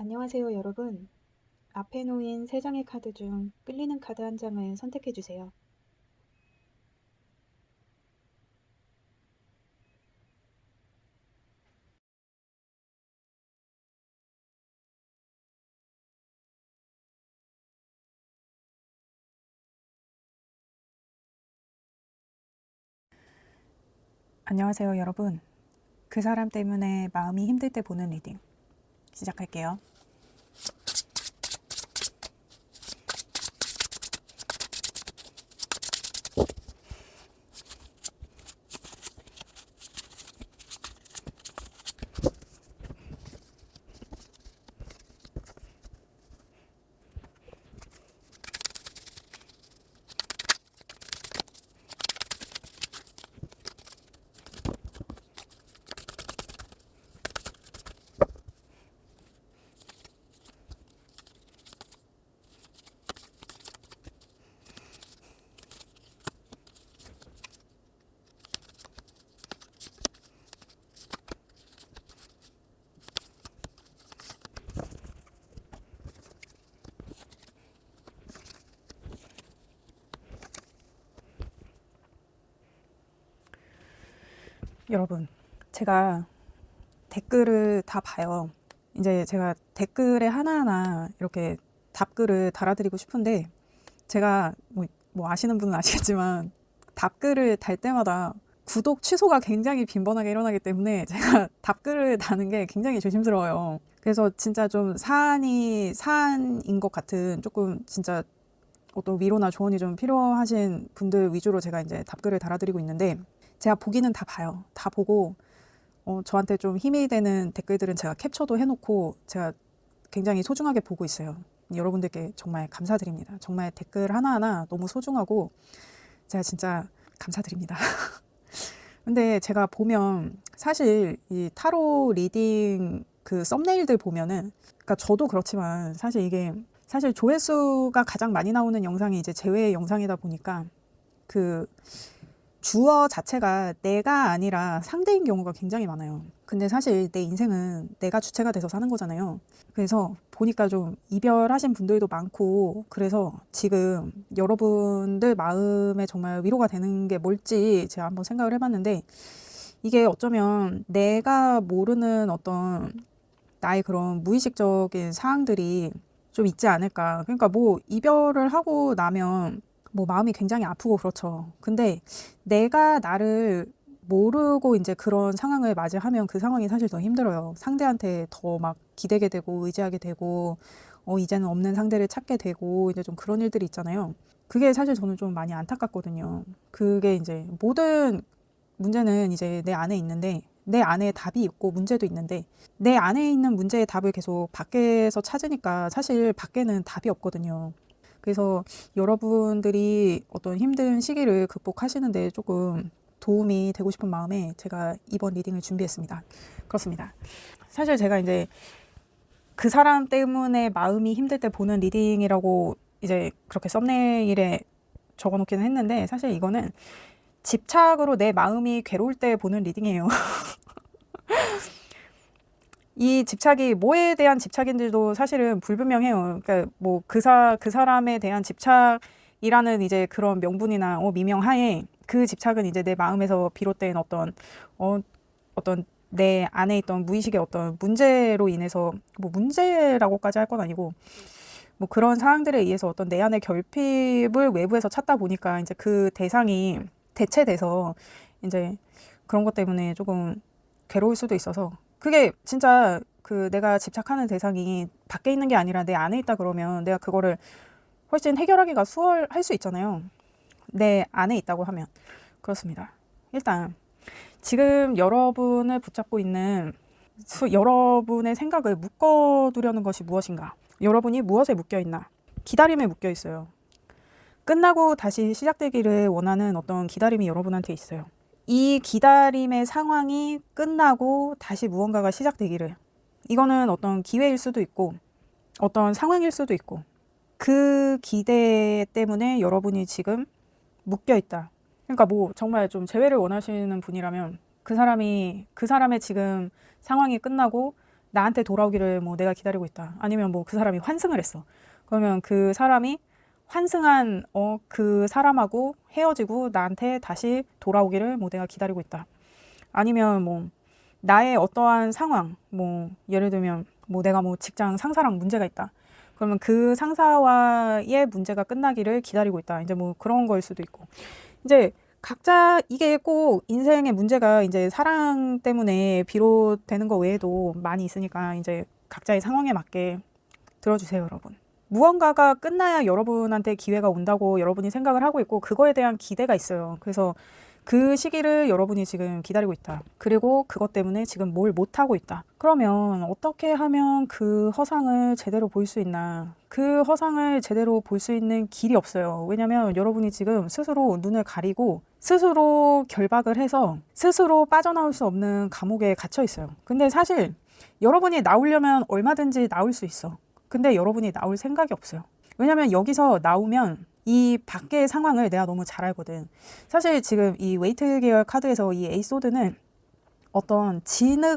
안녕하세요, 여러분. 앞에 놓인 3장의 카드 중 끌리는 카드 한 장을 선택해 주세요. 안녕하세요, 여러분. 그 사람 때문에 마음이 힘들 때 보는 리딩 시작할게요. 여러분, 제가 댓글을 다 봐요. 이제 제가 댓글에 하나하나 이렇게 답글을 달아드리고 싶은데, 제가 뭐 아시는 분은 아시겠지만, 답글을 달 때마다 구독 취소가 굉장히 빈번하게 일어나기 때문에 제가 답글을 다는 게 굉장히 조심스러워요. 그래서 진짜 좀 사안인 것 같은 조금 진짜 어떤 위로나 조언이 좀 필요하신 분들 위주로 제가 이제 답글을 달아드리고 있는데, 제가 보기는 다 봐요. 다 보고 저한테 좀 힘이 되는 댓글들은 제가 캡처도 해놓고 제가 굉장히 소중하게 보고 있어요. 여러분들께 정말 감사드립니다. 정말 댓글 하나하나 너무 소중하고 제가 진짜 감사드립니다. 근데 제가 보면 사실 이 타로 리딩 그 썸네일들 보면은, 그러니까 저도 그렇지만 사실 이게 사실 조회수가 가장 많이 나오는 영상이 이제 제외 영상이다 보니까 그 주어 자체가 내가 아니라 상대인 경우가 굉장히 많아요. 근데 사실 내 인생은 내가 주체가 돼서 사는 거잖아요. 그래서 보니까 좀 이별하신 분들도 많고, 그래서 지금 여러분들 마음에 정말 위로가 되는 게 뭘지 제가 한번 생각을 해봤는데, 이게 어쩌면 내가 모르는 어떤 나의 그런 무의식적인 사항들이 좀 있지 않을까. 그러니까 뭐 이별을 하고 나면 뭐 마음이 굉장히 아프고 그렇죠. 근데 내가 나를 모르고 이제 그런 상황을 맞이하면 그 상황이 사실 더 힘들어요. 상대한테 더 막 기대게 되고 의지하게 되고 이제는 없는 상대를 찾게 되고 이제 좀 그런 일들이 있잖아요. 그게 사실 저는 좀 많이 안타깝거든요. 그게 이제 모든 문제는 이제 내 안에 있는데, 내 안에 답이 있고 문제도 있는데, 내 안에 있는 문제의 답을 계속 밖에서 찾으니까 사실 밖에는 답이 없거든요. 그래서 여러분들이 어떤 힘든 시기를 극복하시는데 조금 도움이 되고 싶은 마음에 제가 이번 리딩을 준비했습니다. 그렇습니다. 사실 제가 이제 그 사람 때문에 마음이 힘들 때 보는 리딩이라고 이제 그렇게 썸네일에 적어놓기는 했는데, 사실 이거는 집착으로 내 마음이 괴로울 때 보는 리딩이에요. 이 집착이 뭐에 대한 집착인지도 사실은 불분명해요. 그러니까 뭐 그 사람에 대한 집착이라는 이제 그런 명분이나 미명하에 그 집착은 이제 내 마음에서 비롯된 어떤 내 안에 있던 무의식의 어떤 문제로 인해서, 뭐 문제라고까지 할 건 아니고 뭐 그런 사항들에 의해서 어떤 내 안의 결핍을 외부에서 찾다 보니까 이제 그 대상이 대체돼서 이제 그런 것 때문에 조금 괴로울 수도 있어서, 그게 진짜 그 내가 집착하는 대상이 밖에 있는 게 아니라 내 안에 있다 그러면 내가 그거를 훨씬 해결하기가 수월할 수 있잖아요. 내 안에 있다고 하면. 그렇습니다. 일단 지금 여러분을 붙잡고 있는 여러분의 생각을 묶어두려는 것이 무엇인가? 여러분이 무엇에 묶여 있나? 기다림에 묶여 있어요. 끝나고 다시 시작되기를 원하는 어떤 기다림이 여러분한테 있어요. 이 기다림의 상황이 끝나고 다시 무언가가 시작되기를. 이거는 어떤 기회일 수도 있고 어떤 상황일 수도 있고, 그 기대 때문에 여러분이 지금 묶여 있다. 그러니까 뭐 정말 좀 재회를 원하시는 분이라면 그 사람의 지금 상황이 끝나고 나한테 돌아오기를 뭐 내가 기다리고 있다. 아니면 뭐 그 사람이 환승을 했어. 그러면 그 사람이 환승한 그 사람하고 헤어지고 나한테 다시 돌아오기를 뭐 내가 기다리고 있다. 아니면 뭐 나의 어떠한 상황, 뭐 예를 들면 뭐 내가 뭐 직장 상사랑 문제가 있다. 그러면 그 상사와의 문제가 끝나기를 기다리고 있다. 이제 뭐 그런 거일 수도 있고. 이제 각자 이게 꼭 인생의 문제가 이제 사랑 때문에 비롯되는 거 외에도 많이 있으니까 이제 각자의 상황에 맞게 들어주세요, 여러분. 무언가가 끝나야 여러분한테 기회가 온다고 여러분이 생각을 하고 있고 그거에 대한 기대가 있어요. 그래서 그 시기를 여러분이 지금 기다리고 있다. 그리고 그것 때문에 지금 뭘 못하고 있다. 그러면 어떻게 하면 그 허상을 제대로 볼 수 있나? 그 허상을 제대로 볼 수 있는 길이 없어요. 왜냐면 여러분이 지금 스스로 눈을 가리고 스스로 결박을 해서 스스로 빠져나올 수 없는 감옥에 갇혀 있어요. 근데 사실 여러분이 나오려면 얼마든지 나올 수 있어. 근데 여러분이 나올 생각이 없어요. 왜냐면 여기서 나오면 이 밖의 상황을 내가 너무 잘 알거든. 사실 지금 이 웨이트 계열 카드에서 이 에이소드는 어떤 진창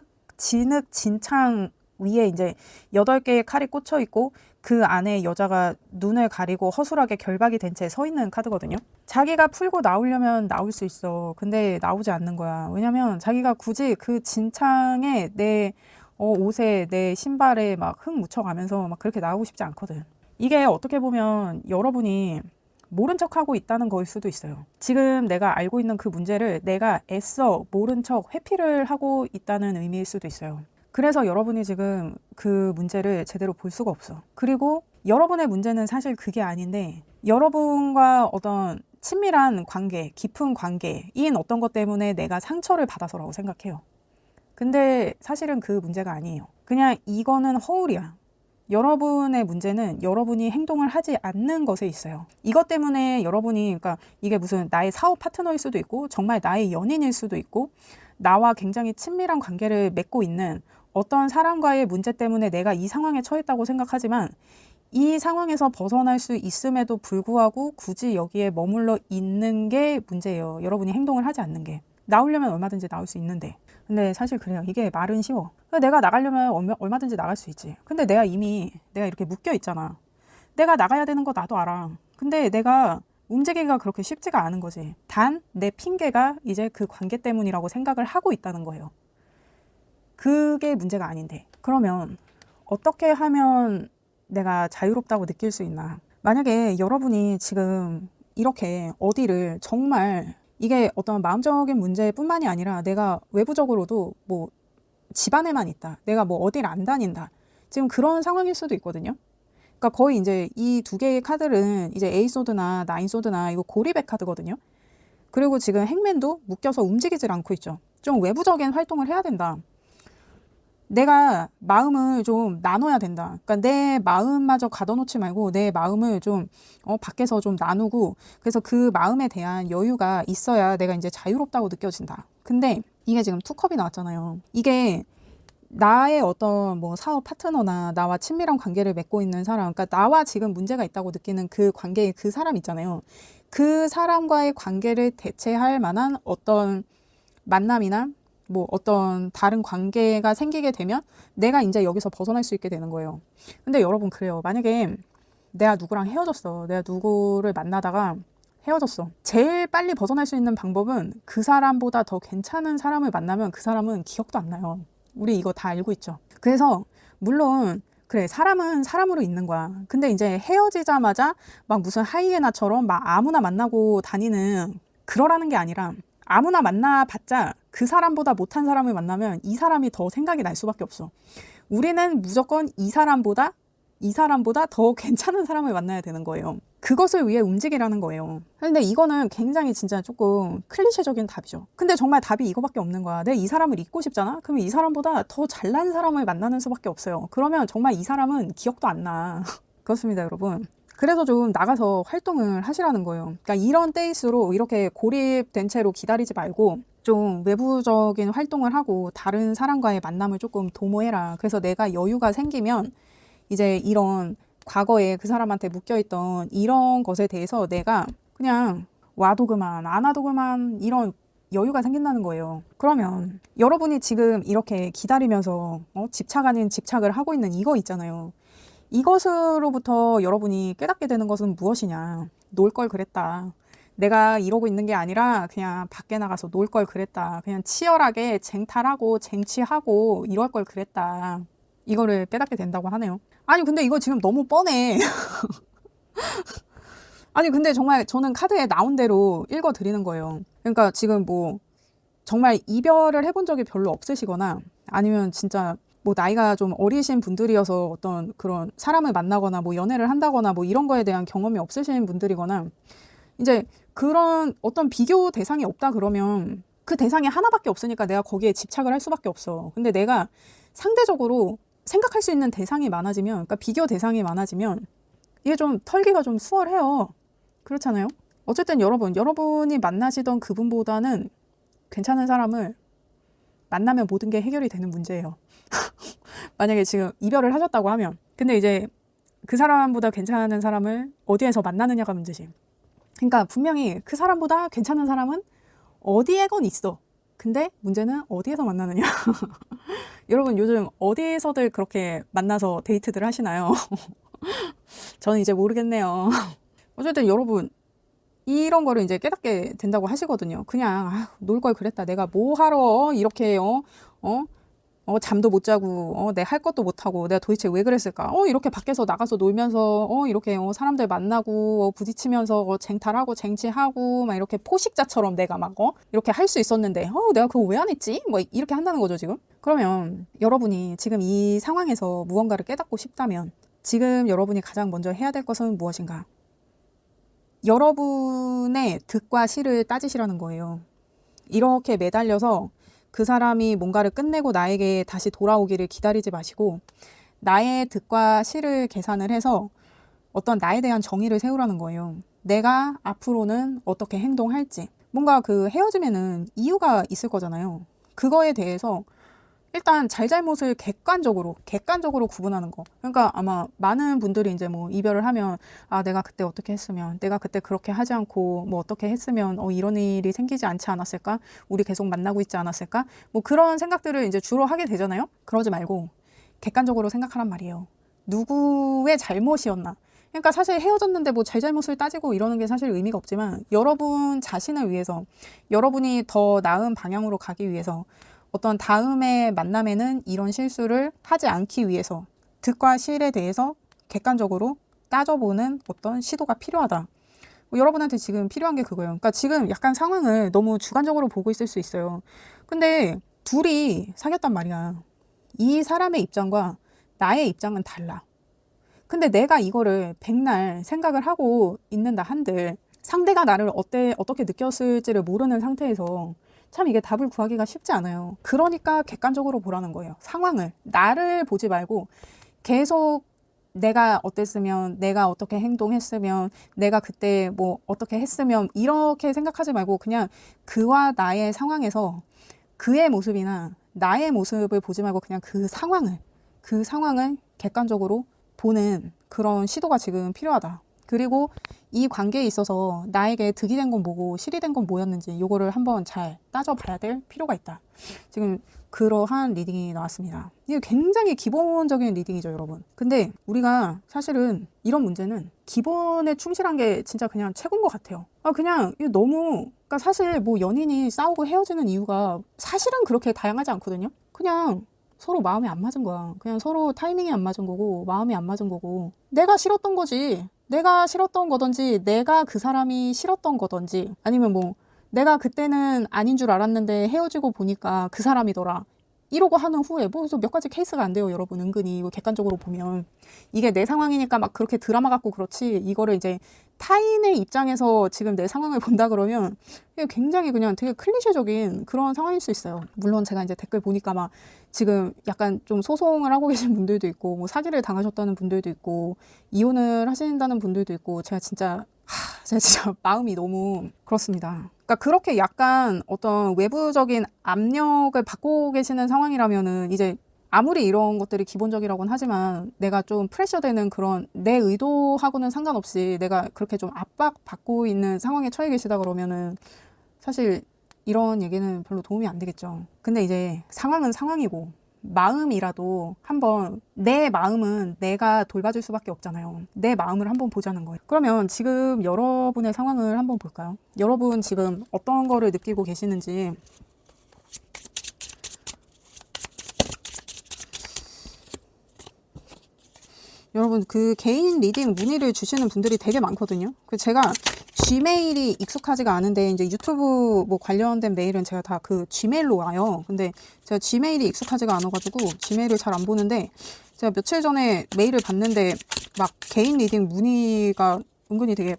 위에 이제 8개의 칼이 꽂혀 있고 그 안에 여자가 눈을 가리고 허술하게 결박이 된 채 서 있는 카드거든요. 자기가 풀고 나오려면 나올 수 있어. 근데 나오지 않는 거야. 왜냐면 자기가 굳이 그 진창에 내 옷에 내 신발에 막 흙 묻혀가면서 막 그렇게 나오고 싶지 않거든. 이게 어떻게 보면 여러분이 모른 척하고 있다는 거일 수도 있어요. 지금 내가 알고 있는 그 문제를 내가 애써 모른 척 회피를 하고 있다는 의미일 수도 있어요. 그래서 여러분이 지금 그 문제를 제대로 볼 수가 없어. 그리고 여러분의 문제는 사실 그게 아닌데 여러분과 어떤 친밀한 관계, 깊은 관계인 어떤 것 때문에 내가 상처를 받아서라고 생각해요. 근데 사실은 그 문제가 아니에요. 그냥 이거는 허울이야. 여러분의 문제는 여러분이 행동을 하지 않는 것에 있어요. 이것 때문에 여러분이, 그러니까 이게 무슨 나의 사업 파트너일 수도 있고 정말 나의 연인일 수도 있고 나와 굉장히 친밀한 관계를 맺고 있는 어떤 사람과의 문제 때문에 내가 이 상황에 처했다고 생각하지만 이 상황에서 벗어날 수 있음에도 불구하고 굳이 여기에 머물러 있는 게 문제예요. 여러분이 행동을 하지 않는 게. 나오려면 얼마든지 나올 수 있는데. 근데 사실 그래요. 이게 말은 쉬워. 내가 나가려면 얼마든지 나갈 수 있지. 근데 내가 이렇게 묶여 있잖아. 내가 나가야 되는 거 나도 알아. 근데 내가 움직이기가 그렇게 쉽지가 않은 거지. 단 내 핑계가 이제 그 관계 때문이라고 생각을 하고 있다는 거예요. 그게 문제가 아닌데. 그러면 어떻게 하면 내가 자유롭다고 느낄 수 있나? 만약에 여러분이 지금 이렇게 어디를 정말 이게 어떤 마음적인 문제뿐만이 아니라 내가 외부적으로도 뭐 집안에만 있다. 내가 뭐 어디를 안 다닌다. 지금 그런 상황일 수도 있거든요. 그러니까 거의 이제 이 두 개의 카드는 이제 에이소드나 나인소드나 이거 고리백 카드거든요. 그리고 지금 행맨도 묶여서 움직이질 않고 있죠. 좀 외부적인 활동을 해야 된다. 내가 마음을 좀 나눠야 된다. 그러니까 내 마음마저 가둬놓지 말고 내 마음을 좀 밖에서 좀 나누고 그래서 그 마음에 대한 여유가 있어야 내가 이제 자유롭다고 느껴진다. 근데 이게 지금 투컵이 나왔잖아요. 이게 나의 어떤 뭐 사업 파트너나 나와 친밀한 관계를 맺고 있는 사람, 그러니까 나와 지금 문제가 있다고 느끼는 그 관계의 그 사람 있잖아요. 그 사람과의 관계를 대체할 만한 어떤 만남이나 뭐 어떤 다른 관계가 생기게 되면 내가 이제 여기서 벗어날 수 있게 되는 거예요. 근데 여러분 그래요. 만약에 내가 누구랑 헤어졌어. 내가 누구를 만나다가 헤어졌어. 제일 빨리 벗어날 수 있는 방법은 그 사람보다 더 괜찮은 사람을 만나면 그 사람은 기억도 안 나요. 우리 이거 다 알고 있죠. 그래서 물론 그래 사람은 사람으로 있는 거야. 근데 이제 헤어지자마자 막 무슨 하이에나처럼 막 아무나 만나고 다니는 그러라는 게 아니라 아무나 만나봤자 그 사람보다 못한 사람을 만나면 이 사람이 더 생각이 날 수밖에 없어. 우리는 무조건 이 사람보다 더 괜찮은 사람을 만나야 되는 거예요. 그것을 위해 움직이라는 거예요. 근데 이거는 굉장히 진짜 조금 클리셰적인 답이죠. 근데 정말 답이 이거밖에 없는 거야. 내가 이 사람을 잊고 싶잖아? 그러면 이 사람보다 더 잘난 사람을 만나는 수밖에 없어요. 그러면 정말 이 사람은 기억도 안 나. 그렇습니다, 여러분. 그래서 좀 나가서 활동을 하시라는 거예요. 그러니까 이런 때일수록 이렇게 고립된 채로 기다리지 말고 좀 외부적인 활동을 하고 다른 사람과의 만남을 조금 도모해라. 그래서 내가 여유가 생기면 이제 이런 과거에 그 사람한테 묶여있던 이런 것에 대해서 내가 그냥 와도 그만 안 와도 그만 이런 여유가 생긴다는 거예요. 그러면 여러분이 지금 이렇게 기다리면서 집착 아닌 집착을 하고 있는 이거 있잖아요. 이것으로부터 여러분이 깨닫게 되는 것은 무엇이냐. 놀 걸 그랬다. 내가 이러고 있는 게 아니라 그냥 밖에 나가서 놀 걸 그랬다. 그냥 치열하게 쟁탈하고 쟁취하고 이럴 걸 그랬다. 이거를 깨닫게 된다고 하네요. 아니 근데 이거 지금 너무 뻔해. 아니 근데 정말 저는 카드에 나온 대로 읽어드리는 거예요. 그러니까 지금 뭐 정말 이별을 해본 적이 별로 없으시거나 아니면 진짜 뭐 나이가 좀 어리신 분들이어서 어떤 그런 사람을 만나거나 뭐 연애를 한다거나 뭐 이런 거에 대한 경험이 없으신 분들이거나 이제 그런 어떤 비교 대상이 없다 그러면 그 대상이 하나밖에 없으니까 내가 거기에 집착을 할 수밖에 없어. 근데 내가 상대적으로 생각할 수 있는 대상이 많아지면, 그러니까 비교 대상이 많아지면 이게 좀 털기가 좀 수월해요. 그렇잖아요? 어쨌든 여러분이 만나시던 그분보다는 괜찮은 사람을 만나면 모든 게 해결이 되는 문제예요. 만약에 지금 이별을 하셨다고 하면. 근데 이제 그 사람보다 괜찮은 사람을 어디에서 만나느냐가 문제지. 그러니까 분명히 그 사람보다 괜찮은 사람은 어디에건 있어. 근데 문제는 어디에서 만나느냐. 여러분 요즘 어디에서들 그렇게 만나서 데이트들 하시나요? 저는 이제 모르겠네요. 어쨌든 여러분 이런 거를 이제 깨닫게 된다고 하시거든요. 그냥 놀 걸 그랬다. 내가 뭐 하러 이렇게 잠도 못 자고 내 할 것도 못 하고 내가 도대체 왜 그랬을까? 이렇게 밖에서 나가서 놀면서 이렇게 사람들 만나고 부딪히면서 쟁탈하고 쟁취하고 막 이렇게 포식자처럼 내가 막 이렇게 할 수 있었는데 내가 그거 왜 안 했지? 뭐 이렇게 한다는 거죠, 지금. 그러면 여러분이 지금 이 상황에서 무언가를 깨닫고 싶다면 지금 여러분이 가장 먼저 해야 될 것은 무엇인가? 여러분의 득과 실을 따지시라는 거예요. 이렇게 매달려서 그 사람이 뭔가를 끝내고 나에게 다시 돌아오기를 기다리지 마시고 나의 득과 실을 계산을 해서 어떤 나에 대한 정의를 세우라는 거예요. 내가 앞으로는 어떻게 행동할지. 뭔가 그 헤어짐에는 이유가 있을 거잖아요. 그거에 대해서 일단 잘잘못을 객관적으로 구분하는 거. 그러니까 아마 많은 분들이 이제 뭐 이별을 하면 내가 그때 어떻게 했으면, 내가 그때 그렇게 하지 않고 뭐 어떻게 했으면 이런 일이 생기지 않지 않았을까? 우리 계속 만나고 있지 않았을까? 뭐 그런 생각들을 이제 주로 하게 되잖아요. 그러지 말고 객관적으로 생각하란 말이에요. 누구의 잘못이었나? 그러니까 사실 헤어졌는데 뭐 잘잘못을 따지고 이러는 게 사실 의미가 없지만 여러분 자신을 위해서, 여러분이 더 나은 방향으로 가기 위해서 어떤 다음의 만남에는 이런 실수를 하지 않기 위해서 득과 실에 대해서 객관적으로 따져보는 어떤 시도가 필요하다. 여러분한테 지금 필요한 게 그거예요. 그러니까 지금 약간 상황을 너무 주관적으로 보고 있을 수 있어요. 근데 둘이 사귀었단 말이야. 이 사람의 입장과 나의 입장은 달라. 근데 내가 이거를 백날 생각을 하고 있는다 한들 상대가 나를 어떻게 느꼈을지를 모르는 상태에서 참 이게 답을 구하기가 쉽지 않아요. 그러니까 객관적으로 보라는 거예요. 상황을. 나를 보지 말고 계속 내가 어땠으면, 내가 어떻게 행동했으면, 내가 그때 뭐 어떻게 했으면 이렇게 생각하지 말고 그냥 그와 나의 상황에서 그의 모습이나 나의 모습을 보지 말고 그냥 그 상황을 객관적으로 보는 그런 시도가 지금 필요하다. 그리고 이 관계에 있어서 나에게 득이 된 건 뭐고 실이 된 건 뭐였는지 이거를 한번 잘 따져봐야 될 필요가 있다. 지금 그러한 리딩이 나왔습니다. 이게 굉장히 기본적인 리딩이죠, 여러분. 근데 우리가 사실은 이런 문제는 기본에 충실한 게 진짜 그냥 최고인 것 같아요. 그냥 이게 너무, 그러니까 사실 뭐 연인이 싸우고 헤어지는 이유가 사실은 그렇게 다양하지 않거든요. 그냥 서로 마음이 안 맞은 거야. 그냥 서로 타이밍이 안 맞은 거고 마음이 안 맞은 거고 내가 싫었던 거지. 내가 싫었던 거든지 내가 그 사람이 싫었던 거든지 아니면 뭐 내가 그때는 아닌 줄 알았는데 헤어지고 보니까 그 사람이더라. 이러고 하는 후에 뭐 몇 가지 케이스가 안 돼요, 여러분. 은근히 객관적으로 보면 이게 내 상황이니까 막 그렇게 드라마 같고 그렇지, 이거를 이제 타인의 입장에서 지금 내 상황을 본다 그러면 이게 굉장히 그냥 되게 클리셰적인 그런 상황일 수 있어요. 물론 제가 이제 댓글 보니까 막 지금 약간 좀 소송을 하고 계신 분들도 있고 뭐 사기를 당하셨다는 분들도 있고 이혼을 하신다는 분들도 있고 제가 진짜 마음이 너무 그렇습니다. 그러니까 그렇게 약간 어떤 외부적인 압력을 받고 계시는 상황이라면은 이제 아무리 이런 것들이 기본적이라고는 하지만 내가 좀 프레셔되는 그런 내 의도하고는 상관없이 내가 그렇게 좀 압박받고 있는 상황에 처해 계시다 그러면은 사실 이런 얘기는 별로 도움이 안 되겠죠. 근데 이제 상황은 상황이고 마음이라도 한번 내 마음은 내가 돌봐줄 수밖에 없잖아요. 내 마음을 한번 보자는 거예요. 그러면 지금 여러분의 상황을 한번 볼까요? 여러분 지금 어떤 거를 느끼고 계시는지 여러분 그 개인 리딩 문의를 주시는 분들이 되게 많거든요. 그 제가 G메일이 익숙하지가 않은데 이제 유튜브 뭐 관련된 메일은 제가 다 그 G메일로 와요. 근데 제가 G메일이 익숙하지가 않아가지고 G메일을 잘 안 보는데 제가 며칠 전에 메일을 봤는데 막 개인 리딩 문의가 은근히 되게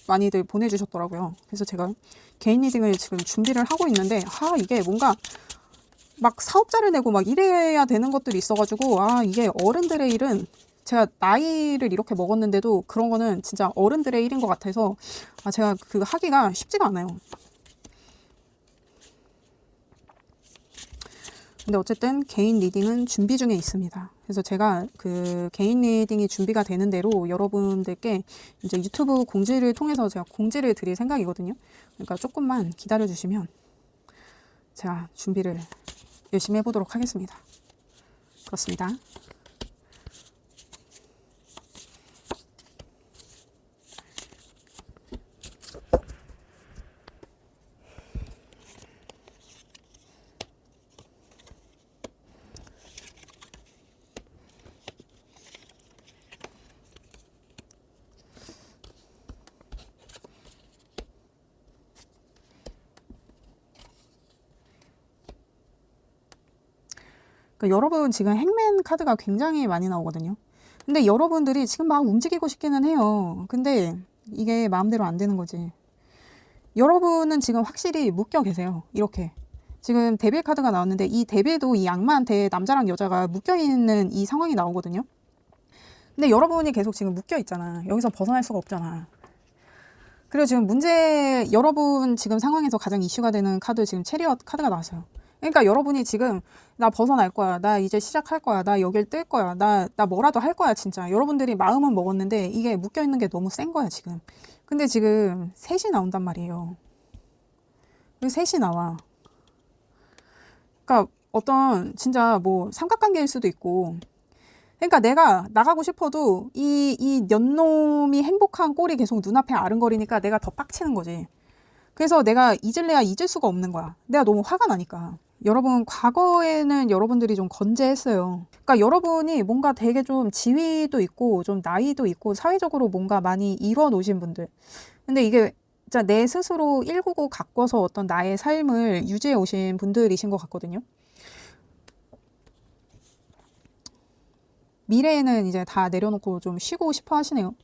많이들 보내주셨더라고요. 그래서 제가 개인 리딩을 지금 준비를 하고 있는데 이게 뭔가 막 사업자를 내고 막 이래야 되는 것들이 있어가지고 이게 어른들의 일은 제가 나이를 이렇게 먹었는데도 그런 거는 진짜 어른들의 일인 것 같아서 제가 그거 하기가 쉽지가 않아요. 근데 어쨌든 개인 리딩은 준비 중에 있습니다. 그래서 제가 그 개인 리딩이 준비가 되는 대로 여러분들께 이제 유튜브 공지를 통해서 제가 공지를 드릴 생각이거든요. 그러니까 조금만 기다려 주시면 제가 준비를 열심히 해보도록 하겠습니다. 그렇습니다. 그러니까 여러분 지금 행맨 카드가 굉장히 많이 나오거든요. 근데 여러분들이 지금 막 움직이고 싶기는 해요. 근데 이게 마음대로 안 되는 거지. 여러분은 지금 확실히 묶여 계세요. 이렇게. 지금 데빌 카드가 나왔는데 이 데빌도 이 악마한테 남자랑 여자가 묶여 있는 이 상황이 나오거든요. 근데 여러분이 계속 지금 묶여 있잖아. 여기서 벗어날 수가 없잖아. 그리고 지금 여러분 지금 상황에서 가장 이슈가 되는 카드 지금 체리엇 카드가 나왔어요. 그러니까 여러분이 지금 나 벗어날 거야. 나 이제 시작할 거야. 나 여길 뜰 거야. 나 뭐라도 할 거야, 진짜. 여러분들이 마음은 먹었는데 이게 묶여 있는 게 너무 센 거야, 지금. 근데 지금 셋이 나온단 말이에요. 그리고 셋이 나와. 그러니까 어떤 진짜 뭐 삼각관계일 수도 있고. 그러니까 내가 나가고 싶어도 이 년놈이 행복한 꼴이 계속 눈앞에 아른거리니까 내가 더 빡치는 거지. 그래서 내가 잊을래야 잊을 수가 없는 거야. 내가 너무 화가 나니까. 여러분 과거에는 여러분들이 좀 건재했어요. 그러니까 여러분이 뭔가 되게 좀 지위도 있고 좀 나이도 있고 사회적으로 뭔가 많이 이뤄 놓으신 분들. 근데 이게 진짜 내 스스로 199 가꿔서 어떤 나의 삶을 유지해 오신 분들이신 것 같거든요. 미래에는 이제 다 내려놓고 좀 쉬고 싶어 하시네요.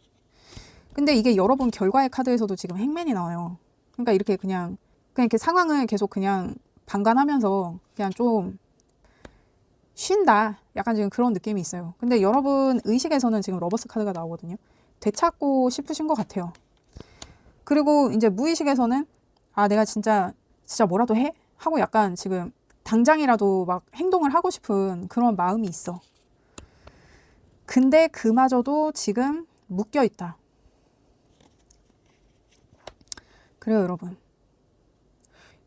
근데 이게 여러분 결과의 카드에서도 지금 행맨이 나와요. 그러니까 이렇게 그냥 이렇게 상황을 계속 그냥 방관하면서 그냥 좀 쉰다. 약간 지금 그런 느낌이 있어요. 근데 여러분 의식에서는 지금 러버스 카드가 나오거든요. 되찾고 싶으신 것 같아요. 그리고 이제 무의식에서는 내가 진짜 뭐라도 해? 하고 약간 지금 당장이라도 막 행동을 하고 싶은 그런 마음이 있어. 근데 그마저도 지금 묶여 있다. 그래요, 여러분.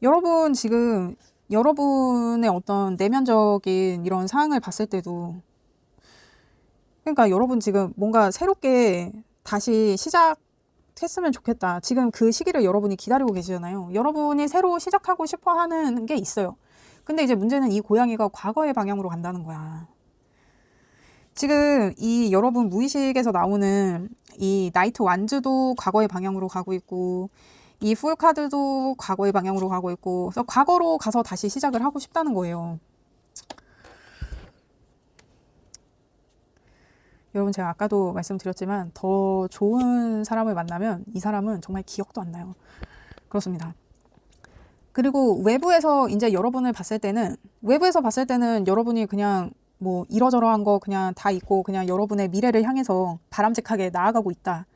여러분 지금 여러분의 어떤 내면적인 이런 상황을 봤을 때도 그러니까 여러분 지금 뭔가 새롭게 다시 시작했으면 좋겠다. 지금 그 시기를 여러분이 기다리고 계시잖아요. 여러분이 새로 시작하고 싶어 하는 게 있어요. 근데 이제 문제는 이 고양이가 과거의 방향으로 간다는 거야. 지금 이 여러분 무의식에서 나오는 이 나이트 완즈도 과거의 방향으로 가고 있고 이 풀 카드도 과거의 방향으로 가고 있고 그래서 과거로 가서 다시 시작을 하고 싶다는 거예요. 여러분 제가 아까도 말씀드렸지만 더 좋은 사람을 만나면 이 사람은 정말 기억도 안 나요. 그렇습니다. 그리고 외부에서 여러분을 봤을 때는 여러분이 그냥 뭐 이러저러한 거 그냥 다 있고 그냥 여러분의 미래를 향해서 바람직하게 나아가고 있다.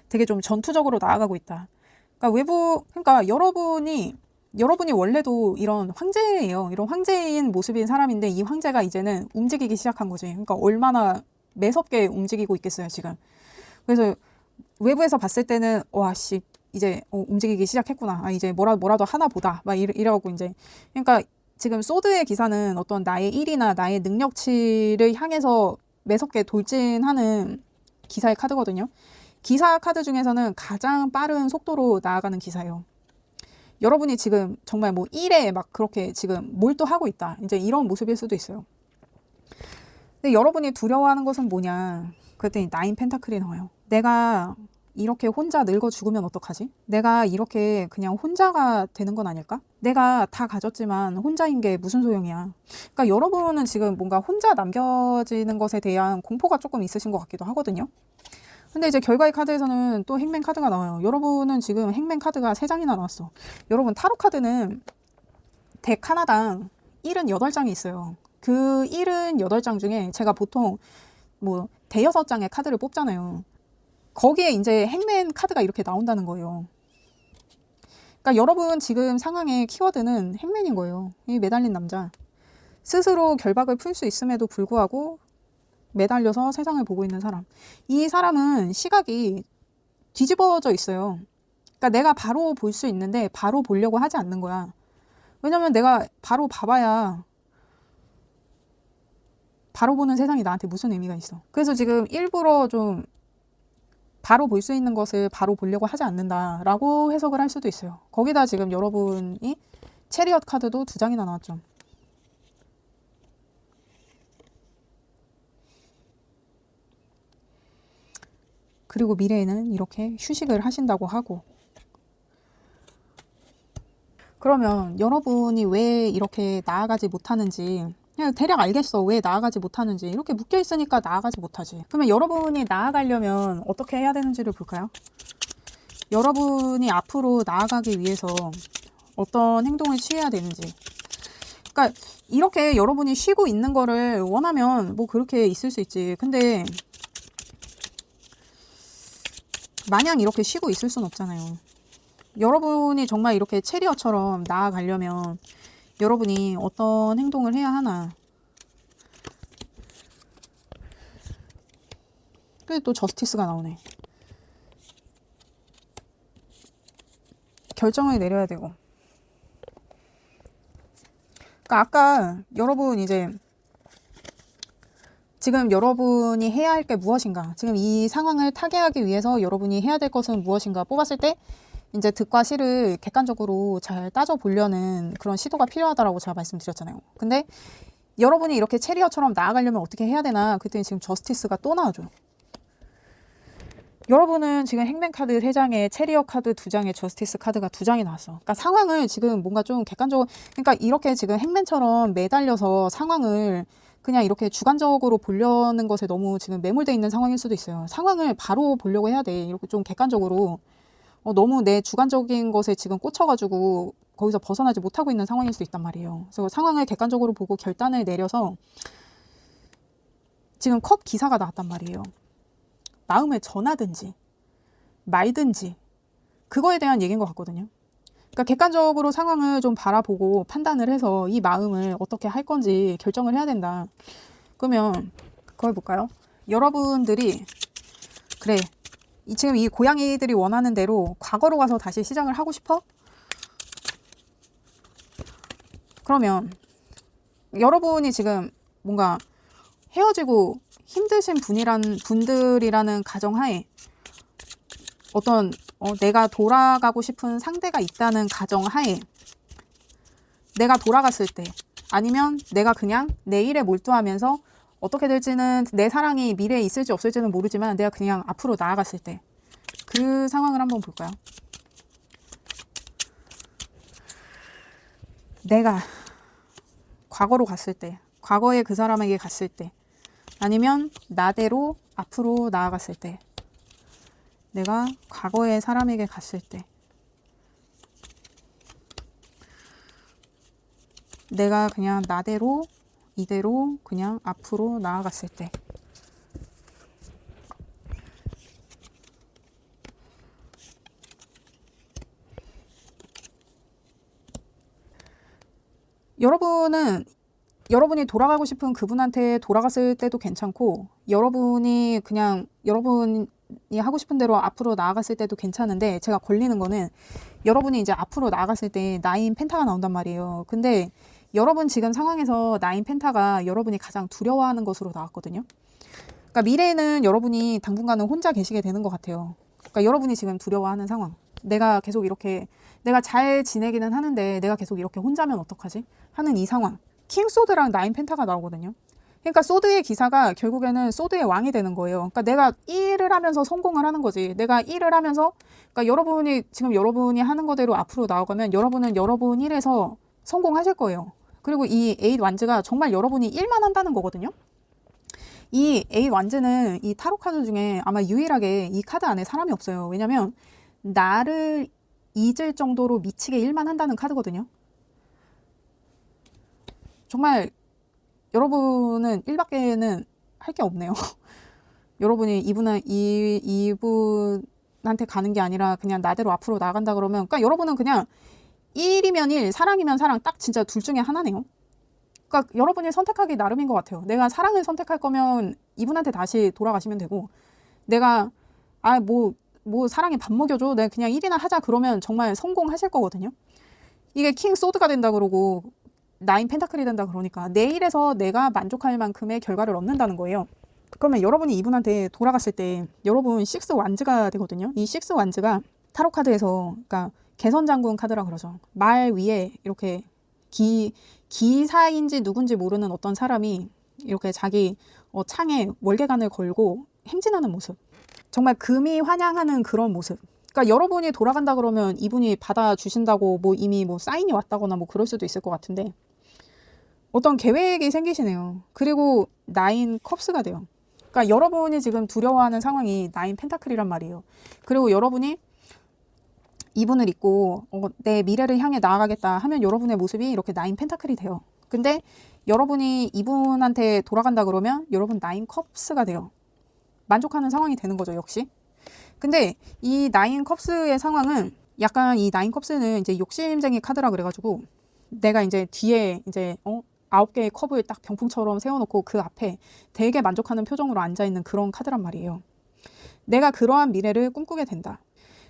되게 좀 전투적으로 나아가고 있다. 그러니까 여러분이 원래도 이런 황제예요. 이런 황제인 모습인 사람인데 이 황제가 이제는 움직이기 시작한 거지. 그러니까 얼마나 매섭게 움직이고 있겠어요, 지금. 그래서 외부에서 봤을 때는 이제 움직이기 시작했구나. 아, 이제 뭐라도 하나 보다. 막 이래갖고 이제 그러니까 지금 소드의 기사는 어떤 나의 일이나 나의 능력치를 향해서 매섭게 돌진하는 기사의 카드거든요. 기사 카드 중에서는 가장 빠른 속도로 나아가는 기사예요. 여러분이 지금 정말 뭐 일에 막 그렇게 지금 몰두하고 있다. 이제 이런 모습일 수도 있어요. 근데 여러분이 두려워하는 것은 뭐냐? 그랬더니 9 펜타클이 나와요. 내가 이렇게 혼자 늙어 죽으면 어떡하지? 내가 이렇게 그냥 혼자가 되는 건 아닐까? 내가 다 가졌지만 혼자인 게 무슨 소용이야. 그러니까 여러분은 지금 뭔가 혼자 남겨지는 것에 대한 공포가 조금 있으신 것 같기도 하거든요. 근데 이제 결과의 카드에서는 또 행맨 카드가 나와요. 여러분은 지금 행맨 카드가 3장이나 나왔어. 여러분 타로 카드는 덱 하나당 78장이 있어요. 그 78장 중에 제가 보통 뭐 대여섯 장의 카드를 뽑잖아요. 거기에 이제 행맨 카드가 이렇게 나온다는 거예요. 그러니까 여러분 지금 상황의 키워드는 행맨인 거예요. 이 매달린 남자. 스스로 결박을 풀 수 있음에도 불구하고 매달려서 세상을 보고 있는 사람. 이 사람은 시각이 뒤집어져 있어요. 그러니까 내가 바로 볼 수 있는데 바로 보려고 하지 않는 거야. 왜냐면 내가 바로 봐봐야 바로 보는 세상이 나한테 무슨 의미가 있어. 그래서 지금 일부러 좀 바로 볼 수 있는 것을 바로 보려고 하지 않는다라고 해석을 할 수도 있어요. 거기다 지금 여러분이 체리엇 카드도 2장이나 나왔죠. 그리고 미래에는 이렇게 휴식을 하신다고 하고. 그러면 여러분이 왜 이렇게 나아가지 못하는지 그냥 대략 알겠어. 왜 나아가지 못하는지. 이렇게 묶여 있으니까 나아가지 못하지. 그러면 여러분이 나아가려면 어떻게 해야 되는지를 볼까요? 여러분이 앞으로 나아가기 위해서 어떤 행동을 취해야 되는지. 그러니까 이렇게 여러분이 쉬고 있는 거를 원하면 뭐 그렇게 있을 수 있지. 근데 마냥 이렇게 쉬고 있을 순 없잖아요. 여러분이 정말 이렇게 체리어처럼 나아가려면 여러분이 어떤 행동을 해야 하나. 근데 또 저스티스가 나오네. 결정을 내려야 되고. 그러니까 아까 여러분 이제 지금 여러분이 해야 할 게 무엇인가. 지금 이 상황을 타개하기 위해서 여러분이 해야 될 것은 무엇인가 뽑았을 때 이제 득과 실을 객관적으로 잘 따져보려는 그런 시도가 필요하다라고 제가 말씀드렸잖아요. 근데 여러분이 이렇게 체리어처럼 나아가려면 어떻게 해야 되나. 그랬더니 지금 저스티스가 또 나와줘요. 여러분은 지금 행맨 카드 3장에 체리어 카드 2장에 저스티스 카드가 2장이 나왔어. 그러니까 상황을 지금 뭔가 좀 객관적으로, 그러니까 이렇게 지금 행맨처럼 매달려서 상황을 그냥 이렇게 주관적으로 보려는 것에 너무 지금 매몰되어 있는 상황일 수도 있어요. 상황을 바로 보려고 해야 돼. 이렇게 좀 객관적으로. 너무 내 주관적인 것에 지금 꽂혀가지고 거기서 벗어나지 못하고 있는 상황일 수 있단 말이에요. 그래서 상황을 객관적으로 보고 결단을 내려서 지금 컵 기사가 나왔단 말이에요. 마음을 전하든지 말든지 그거에 대한 얘기인 것 같거든요. 그러니까 객관적으로 상황을 좀 바라보고 판단을 해서 이 마음을 어떻게 할 건지 결정을 해야 된다. 그러면 그걸 볼까요? 여러분들이 그래 지금 이 고양이들이 원하는 대로 과거로 가서 다시 시작을 하고 싶어? 그러면 여러분이 지금 뭔가 헤어지고 힘드신 분들이라는 가정하에 어떤 내가 돌아가고 싶은 상대가 있다는 가정하에 내가 돌아갔을 때 아니면 내가 그냥 내 일에 몰두하면서 어떻게 될지는 내 사랑이 미래에 있을지 없을지는 모르지만 내가 그냥 앞으로 나아갔을 때 그 상황을 한번 볼까요? 내가 과거로 갔을 때, 과거의 그 사람에게 갔을 때 아니면 나대로 앞으로 나아갔을 때 내가 과거의 사람에게 갔을 때 내가 그냥 나대로 이대로 그냥 앞으로 나아갔을 때 여러분이 돌아가고 싶은 그분한테 돌아갔을 때도 괜찮고 여러분이 그냥 여러분 하고 싶은 대로 앞으로 나아갔을 때도 괜찮은데, 제가 걸리는 거는 여러분이 이제 앞으로 나아갔을 때 나인 펜타가 나온단 말이에요. 근데 여러분 지금 상황에서 나인 펜타가 여러분이 가장 두려워하는 것으로 나왔거든요. 그러니까 미래에는 여러분이 당분간은 혼자 계시게 되는 것 같아요. 그러니까 여러분이 지금 두려워하는 상황. 내가 계속 이렇게, 내가 잘 지내기는 하는데 내가 계속 이렇게 혼자면 어떡하지? 하는 이 상황. 킹 소드랑 나인 펜타가 나오거든요. 그러니까 소드의 기사가 결국에는 소드의 왕이 되는 거예요. 그러니까 내가 일을 하면서 성공을 하는 거지. 내가 일을 하면서, 그러니까 여러분이 지금 여러분이 하는 거대로 앞으로 나아가면 여러분은 여러분 일에서 성공하실 거예요. 그리고 이 에잇 완즈가 정말 여러분이 일만 한다는 거거든요. 이 에잇 완즈는 이 타로 카드 중에 아마 유일하게 이 카드 안에 사람이 없어요. 왜냐면 나를 잊을 정도로 미치게 일만 한다는 카드거든요. 정말 여러분은 일밖에는 할 게 없네요. 여러분이 이분한테 가는 게 아니라 그냥 나대로 앞으로 나간다 그러면, 그러니까 여러분은 그냥 일이면 일, 사랑이면 사랑, 딱 진짜 둘 중에 하나네요. 그러니까 여러분이 선택하기 나름인 것 같아요. 내가 사랑을 선택할 거면 이분한테 다시 돌아가시면 되고, 내가 뭐 사랑에 밥 먹여줘, 내가 그냥 일이나 하자 그러면 정말 성공하실 거거든요. 이게 킹 소드가 된다 그러고 나인 펜타클이 된다 그러니까 내 일에서 내가 만족할 만큼의 결과를 얻는다는 거예요. 그러면 여러분이 이분한테 돌아갔을 때 여러분 식스 완즈가 되거든요. 이 식스 완즈가 타로 카드에서, 그러니까 개선 장군 카드라 그러죠. 말 위에 이렇게 기사인지 누군지 모르는 어떤 사람이 이렇게 자기 창에 월계관을 걸고 행진하는 모습. 정말 금이 환영하는 그런 모습. 그러니까 여러분이 돌아간다 그러면 이분이 받아주신다고 뭐 이미 뭐 사인이 왔다거나 뭐 그럴 수도 있을 것 같은데, 어떤 계획이 생기시네요. 그리고 나인 컵스가 돼요. 그러니까 여러분이 지금 두려워하는 상황이 나인 펜타클이란 말이에요. 그리고 여러분이 이분을 잊고 내 미래를 향해 나아가겠다 하면 여러분의 모습이 이렇게 나인 펜타클이 돼요. 근데 여러분이 이분한테 돌아간다 그러면 여러분 나인 컵스가 돼요. 만족하는 상황이 되는 거죠, 역시. 근데 이 나인 컵스의 상황은 약간, 이 나인 컵스는 이제 욕심쟁이 카드라 그래가지고 내가 이제 뒤에 이제 9개의 컵을 딱 병풍처럼 세워놓고 그 앞에 되게 만족하는 표정으로 앉아있는 그런 카드란 말이에요. 내가 그러한 미래를 꿈꾸게 된다.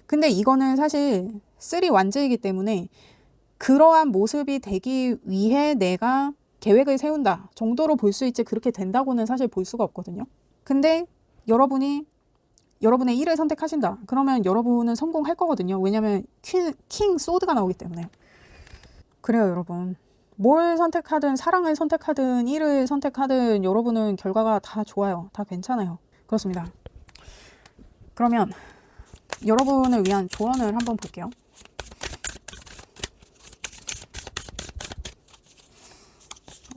근데 이거는 사실 3 완즈이기 때문에 그러한 모습이 되기 위해 내가 계획을 세운다 정도로 볼 수 있지, 그렇게 된다고는 사실 볼 수가 없거든요. 근데 여러분이 여러분의 일을 선택하신다. 그러면 여러분은 성공할 거거든요. 왜냐면 킹 소드가 나오기 때문에. 그래요, 여러분. 뭘 선택하든, 사랑을 선택하든 일을 선택하든 여러분은 결과가 다 좋아요. 다 괜찮아요. 그렇습니다. 그러면 여러분을 위한 조언을 한번 볼게요.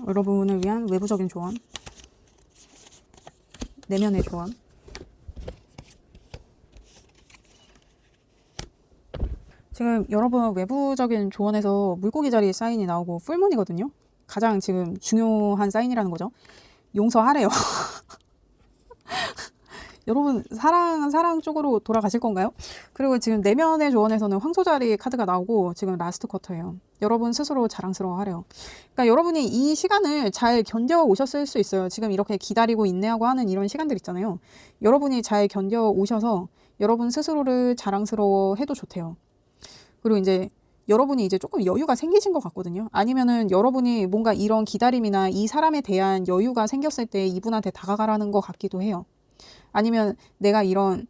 여러분을 위한 외부적인 조언, 내면의 조언. 지금 여러분 외부적인 조언에서 물고기 자리 사인이 나오고 풀문이거든요. 가장 지금 중요한 사인이라는 거죠. 용서하래요. 여러분 사랑 쪽으로 돌아가실 건가요? 그리고 지금 내면의 조언에서는 황소자리 카드가 나오고 지금 라스트 쿼터예요. 여러분 스스로 자랑스러워하래요. 그러니까 여러분이 이 시간을 잘 견뎌 오셨을 수 있어요. 지금 이렇게 기다리고 인내하고 하는 이런 시간들 있잖아요. 여러분이 잘 견뎌 오셔서 여러분 스스로를 자랑스러워해도 좋대요. 그리고 이제 여러분이 이제 조금 여유가 생기신 것 같거든요. 아니면은 여러분이 뭔가 이런 기다림이나 이 사람에 대한 여유가 생겼을 때 이분한테 다가가라는 것 같기도 해요. 아니면 내가 이러한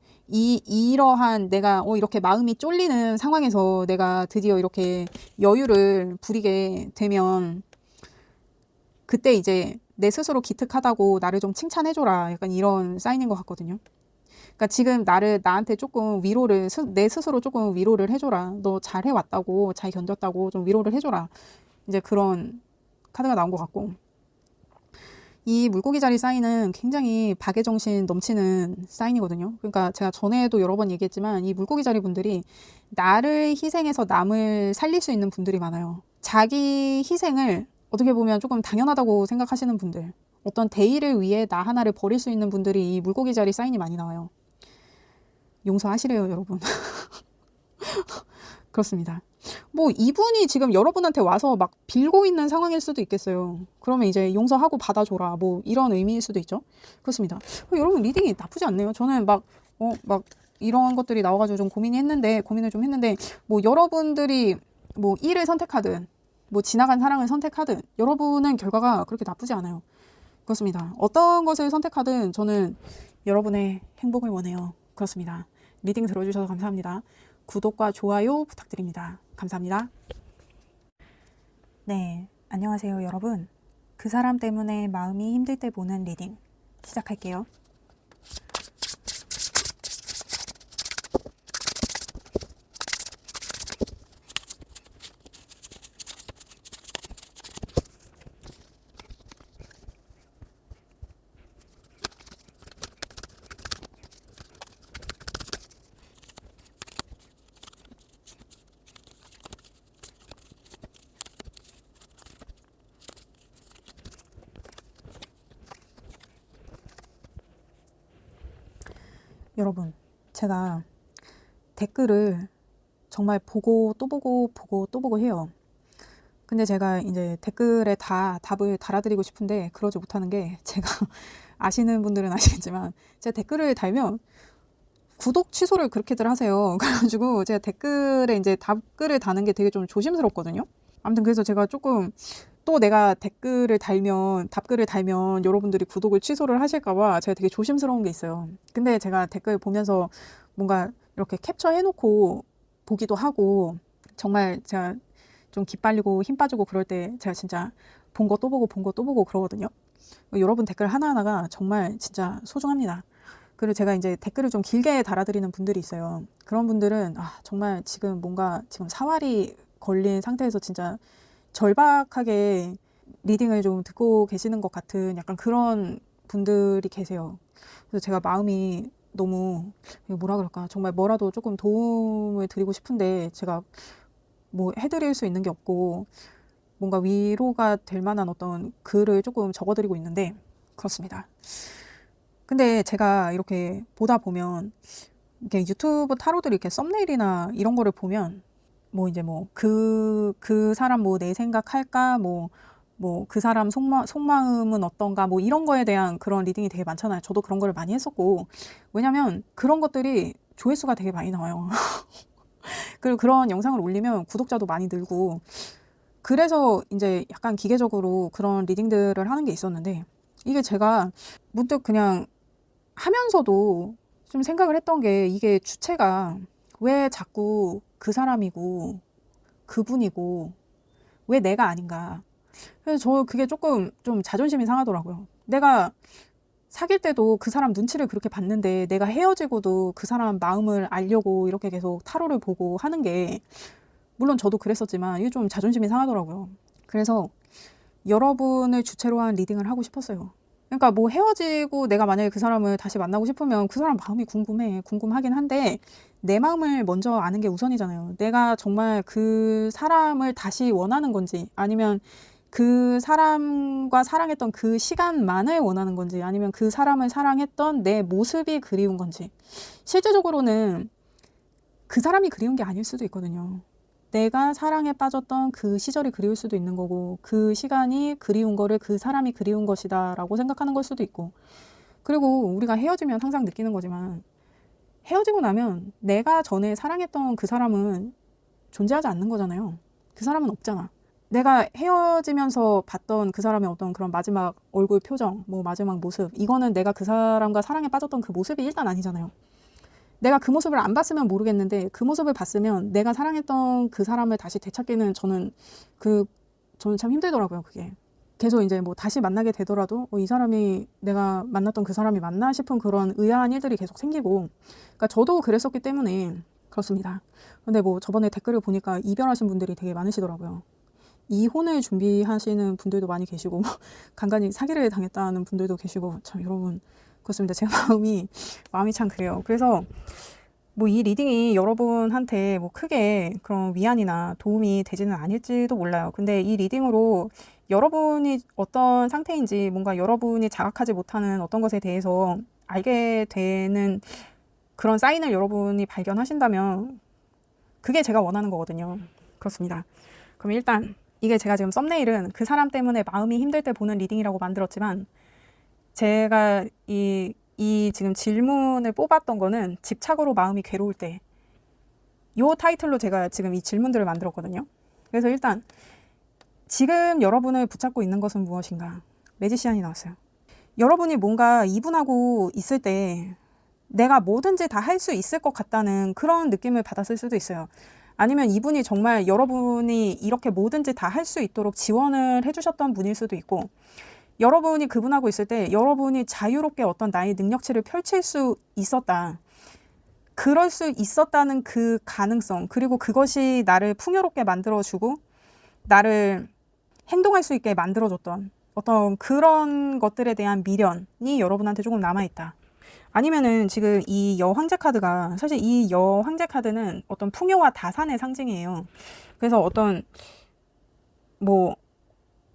내가 이렇게 마음이 쫄리는 상황에서 내가 드디어 이렇게 여유를 부리게 되면 그때 이제 내 스스로 기특하다고 나를 좀 칭찬해줘라. 약간 이런 사인인 것 같거든요. 그러니까 지금 나한테 조금 위로를, 내 스스로 조금 위로를 해줘라. 너 잘 해왔다고, 잘 견뎠다고 좀 위로를 해줘라. 이제 그런 카드가 나온 것 같고. 이 물고기 자리 사인은 굉장히 박애정신 넘치는 사인이거든요. 그러니까 제가 전에도 여러 번 얘기했지만 이 물고기 자리 분들이 나를 희생해서 남을 살릴 수 있는 분들이 많아요. 자기 희생을 어떻게 보면 조금 당연하다고 생각하시는 분들, 어떤 대의를 위해 나 하나를 버릴 수 있는 분들이 이 물고기 자리 사인이 많이 나와요. 용서하시래요, 여러분. 그렇습니다. 뭐 이분이 지금 여러분한테 와서 막 빌고 있는 상황일 수도 있겠어요. 그러면 이제 용서하고 받아줘라, 뭐 이런 의미일 수도 있죠. 그렇습니다. 여러분 리딩이 나쁘지 않네요. 저는 막 막 이런 것들이 나와가지고 좀 고민을 좀 했는데, 뭐 여러분들이 뭐 1을 선택하든, 뭐 지나간 사랑을 선택하든, 여러분은 결과가 그렇게 나쁘지 않아요. 그렇습니다. 어떤 것을 선택하든 저는 여러분의 행복을 원해요. 그렇습니다. 리딩 들어주셔서 감사합니다. 구독과 좋아요 부탁드립니다. 감사합니다. 네, 안녕하세요, 여러분. 그 사람 때문에 마음이 힘들 때 보는 리딩 시작할게요. 여러분, 제가 댓글을 정말 보고 또 보고 해요. 근데 제가 이제 댓글에 다 답을 달아드리고 싶은데 그러지 못하는 게, 제가 아시는 분들은 아시겠지만 제가 댓글을 달면 구독 취소를 그렇게들 하세요. 그래가지고 제가 댓글에 이제 답글을 다는 게 되게 좀 조심스럽거든요. 아무튼 그래서 제가 조금, 또 내가 답글을 달면 여러분들이 구독을 취소를 하실까봐 제가 되게 조심스러운 게 있어요. 근데 제가 댓글 보면서 뭔가 이렇게 캡처해놓고 보기도 하고, 정말 제가 좀 기빨리고 힘 빠지고 그럴 때 제가 진짜 본 거 또 보고 그러거든요. 여러분 댓글 하나하나가 정말 진짜 소중합니다. 그리고 제가 이제 댓글을 좀 길게 달아드리는 분들이 있어요. 그런 분들은 정말 지금 뭔가 지금 사활이 걸린 상태에서 진짜 절박하게 리딩을 좀 듣고 계시는 것 같은 약간 그런 분들이 계세요. 그래서 제가 마음이 너무, 뭐라 그럴까, 정말 뭐라도 조금 도움을 드리고 싶은데 제가 뭐 해드릴 수 있는 게 없고, 뭔가 위로가 될 만한 어떤 글을 조금 적어드리고 있는데, 그렇습니다. 근데 제가 이렇게 보다 보면, 이렇게 유튜브 타로들 이렇게 썸네일이나 이런 거를 보면, 뭐 이제 뭐 그 사람 뭐 내 생각할까, 뭐 그 사람 속마음은 어떤가, 뭐 이런 거에 대한 그런 리딩이 되게 많잖아요. 저도 그런 거를 많이 했었고, 왜냐면 그런 것들이 조회수가 되게 많이 나와요. 그리고 그런 영상을 올리면 구독자도 많이 늘고, 그래서 이제 약간 기계적으로 그런 리딩들을 하는 게 있었는데, 이게 제가 문득 그냥 하면서도 좀 생각을 했던 게, 이게 주체가 왜 자꾸 그 사람이고 그분이고 왜 내가 아닌가. 그래서 저 그게 조금 좀 자존심이 상하더라고요. 내가 사귈 때도 그 사람 눈치를 그렇게 봤는데, 내가 헤어지고도 그 사람 마음을 알려고 이렇게 계속 타로를 보고 하는 게, 물론 저도 그랬었지만 이게 좀 자존심이 상하더라고요. 그래서 여러분을 주체로 한 리딩을 하고 싶었어요. 그러니까 뭐 헤어지고 내가 만약에 그 사람을 다시 만나고 싶으면 그 사람 마음이 궁금하긴 한데, 내 마음을 먼저 아는 게 우선이잖아요. 내가 정말 그 사람을 다시 원하는 건지, 아니면 그 사람과 사랑했던 그 시간만을 원하는 건지, 아니면 그 사람을 사랑했던 내 모습이 그리운 건지. 실제적으로는 그 사람이 그리운 게 아닐 수도 있거든요. 내가 사랑에 빠졌던 그 시절이 그리울 수도 있는 거고, 그 시간이 그리운 거를 그 사람이 그리운 것이다 라고 생각하는 걸 수도 있고. 그리고 우리가 헤어지면 항상 느끼는 거지만, 헤어지고 나면 내가 전에 사랑했던 그 사람은 존재하지 않는 거잖아요. 그 사람은 없잖아. 내가 헤어지면서 봤던 그 사람의 어떤 그런 마지막 얼굴 표정, 뭐 마지막 모습, 이거는 내가 그 사람과 사랑에 빠졌던 그 모습이 일단 아니잖아요. 내가 그 모습을 안 봤으면 모르겠는데, 그 모습을 봤으면 내가 사랑했던 그 사람을 다시 되찾기는 저는 참 힘들더라고요, 그게. 계속 이제 뭐 다시 만나게 되더라도 이 사람이 내가 만났던 그 사람이 맞나 싶은 그런 의아한 일들이 계속 생기고, 그러니까 저도 그랬었기 때문에 그렇습니다. 근데 뭐 저번에 댓글을 보니까 이별하신 분들이 되게 많으시더라고요. 이혼을 준비하시는 분들도 많이 계시고, 간간히 사기를 당했다는 분들도 계시고, 참 여러분, 그렇습니다. 제 마음이 참 그래요. 그래서 뭐 이 리딩이 여러분한테 뭐 크게 그런 위안이나 도움이 되지는 않을지도 몰라요. 근데 이 리딩으로 여러분이 어떤 상태인지, 뭔가 여러분이 자각하지 못하는 어떤 것에 대해서 알게 되는 그런 사인을 여러분이 발견하신다면, 그게 제가 원하는 거거든요. 그렇습니다. 그럼 일단 이게 제가 지금 썸네일은 그 사람 때문에 마음이 힘들 때 보는 리딩이라고 만들었지만, 제가 이 이 지금 질문을 뽑았던 거는 집착으로 마음이 괴로울 때. 요 타이틀로 제가 지금 이 질문들을 만들었거든요. 그래서 일단 지금 여러분을 붙잡고 있는 것은 무엇인가? 매지시안이 나왔어요. 여러분이 뭔가 이분하고 있을 때 내가 뭐든지 다 할 수 있을 것 같다는 그런 느낌을 받았을 수도 있어요. 아니면 이분이 정말 여러분이 이렇게 뭐든지 다 할 수 있도록 지원을 해주셨던 분일 수도 있고, 여러분이 그분하고 있을 때 여러분이 자유롭게 어떤 나의 능력치를 펼칠 수 있었다. 그럴 수 있었다는 그 가능성, 그리고 그것이 나를 풍요롭게 만들어주고 나를 행동할 수 있게 만들어줬던 어떤 그런 것들에 대한 미련이 여러분한테 조금 남아있다. 아니면은 지금 이 여황제 카드가, 사실 이 여황제 카드는 어떤 풍요와 다산의 상징이에요. 그래서 어떤 뭐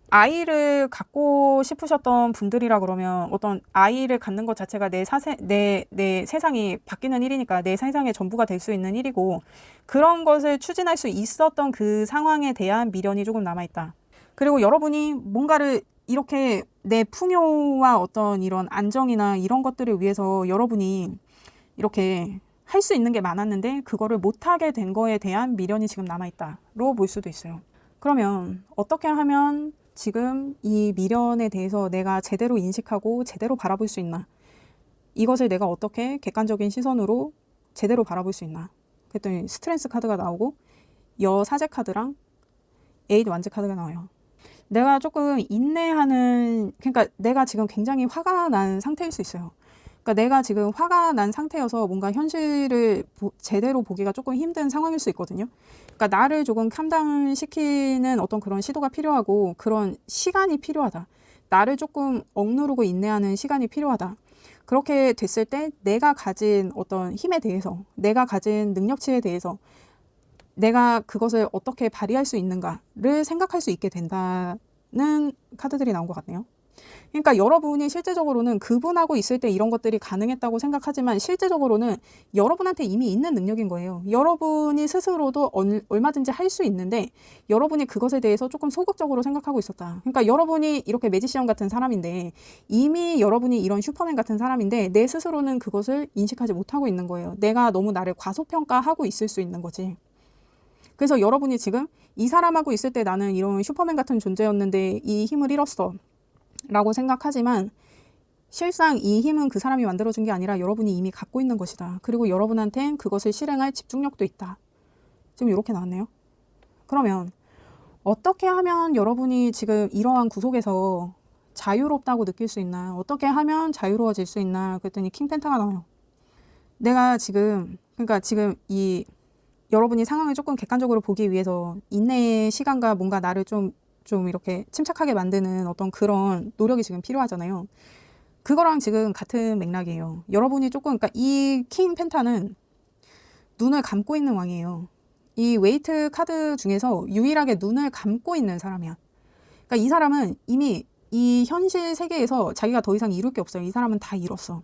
아이를 갖고 싶으셨던 분들이라 그러면 어떤 아이를 갖는 것 자체가 내 세상이 바뀌는 일이니까 내 세상의 전부가 될 수 있는 일이고, 그런 것을 추진할 수 있었던 그 상황에 대한 미련이 조금 남아있다. 그리고 여러분이 뭔가를 이렇게 내 풍요와 어떤 이런 안정이나 이런 것들을 위해서 여러분이 이렇게 할 수 있는 게 많았는데 그거를 못하게 된 거에 대한 미련이 지금 남아있다로 볼 수도 있어요. 그러면 어떻게 하면 지금 이 미련에 대해서 내가 제대로 인식하고 제대로 바라볼 수 있나? 이것을 내가 어떻게 객관적인 시선으로 제대로 바라볼 수 있나? 그랬더니 스트렝스 카드가 나오고 여사제 카드랑 에잇 완즈 카드가 나와요. 내가 조금 인내하는, 그러니까 내가 지금 굉장히 화가 난 상태일 수 있어요. 그러니까 내가 지금 화가 난 상태여서 뭔가 현실을 제대로 보기가 조금 힘든 상황일 수 있거든요. 그러니까 나를 조금 캄다운시키는 어떤 그런 시도가 필요하고 그런 시간이 필요하다. 나를 조금 억누르고 인내하는 시간이 필요하다. 그렇게 됐을 때 내가 가진 어떤 힘에 대해서, 내가 가진 능력치에 대해서 내가 그것을 어떻게 발휘할 수 있는가를 생각할 수 있게 된다는 카드들이 나온 것 같네요. 그러니까 여러분이 실제적으로는 그분하고 있을 때 이런 것들이 가능했다고 생각하지만 실제적으로는 여러분한테 이미 있는 능력인 거예요. 여러분이 스스로도 얼마든지 할 수 있는데 여러분이 그것에 대해서 조금 소극적으로 생각하고 있었다. 그러니까 여러분이 이렇게 매지시언 같은 사람인데, 이미 여러분이 이런 슈퍼맨 같은 사람인데 내 스스로는 그것을 인식하지 못하고 있는 거예요. 내가 너무 나를 과소평가하고 있을 수 있는 거지. 그래서 여러분이 지금 이 사람하고 있을 때 나는 이런 슈퍼맨 같은 존재였는데 이 힘을 잃었어 라고 생각하지만 실상 이 힘은 그 사람이 만들어준 게 아니라 여러분이 이미 갖고 있는 것이다. 그리고 여러분한텐 그것을 실행할 집중력도 있다. 지금 이렇게 나왔네요. 그러면 어떻게 하면 여러분이 지금 이러한 구속에서 자유롭다고 느낄 수 있나? 어떻게 하면 자유로워질 수 있나? 그랬더니 킹펜타가 나와요. 내가 지금, 그러니까 지금 이 여러분이 상황을 조금 객관적으로 보기 위해서 인내의 시간과 뭔가 나를 좀 이렇게 침착하게 만드는 어떤 그런 노력이 지금 필요하잖아요. 그거랑 지금 같은 맥락이에요. 여러분이 조금, 그러니까 이 킹 펜타는 눈을 감고 있는 왕이에요. 이 웨이트 카드 중에서 유일하게 눈을 감고 있는 사람이야. 그러니까 이 사람은 이미 이 현실 세계에서 자기가 더 이상 이룰 게 없어요. 이 사람은 다 이뤘어.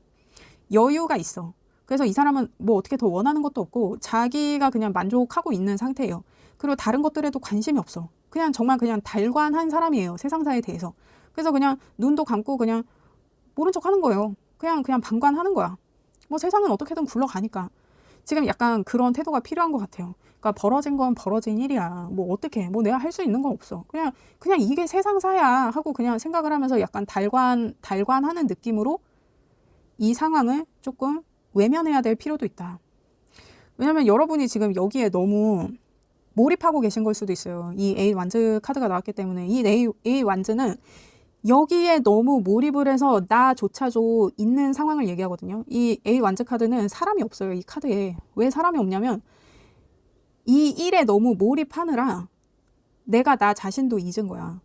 여유가 있어. 그래서 이 사람은 뭐 어떻게 더 원하는 것도 없고 자기가 그냥 만족하고 있는 상태예요. 그리고 다른 것들에도 관심이 없어. 그냥 정말 그냥 달관한 사람이에요. 세상사에 대해서. 그래서 그냥 눈도 감고 그냥 모른 척 하는 거예요. 그냥 방관하는 거야. 뭐 세상은 어떻게든 굴러가니까. 지금 약간 그런 태도가 필요한 것 같아요. 그러니까 벌어진 건 벌어진 일이야. 뭐 어떻게, 뭐 내가 할 수 있는 건 없어. 그냥 이게 세상사야 하고 그냥 생각을 하면서 약간 달관하는 느낌으로 이 상황을 조금 외면해야 될 필요도 있다. 왜냐면 여러분이 지금 여기에 너무 몰입하고 계신 걸 수도 있어요. 이 에잇 완즈 카드가 나왔기 때문에 이 에잇 완즈는 여기에 너무 몰입을 해서 나조차도 있는 상황을 얘기하거든요. 이 에잇 완즈 카드는 사람이 없어요. 이 카드에. 왜 사람이 없냐면 이 일에 너무 몰입하느라 내가 나 자신도 잊은 거야.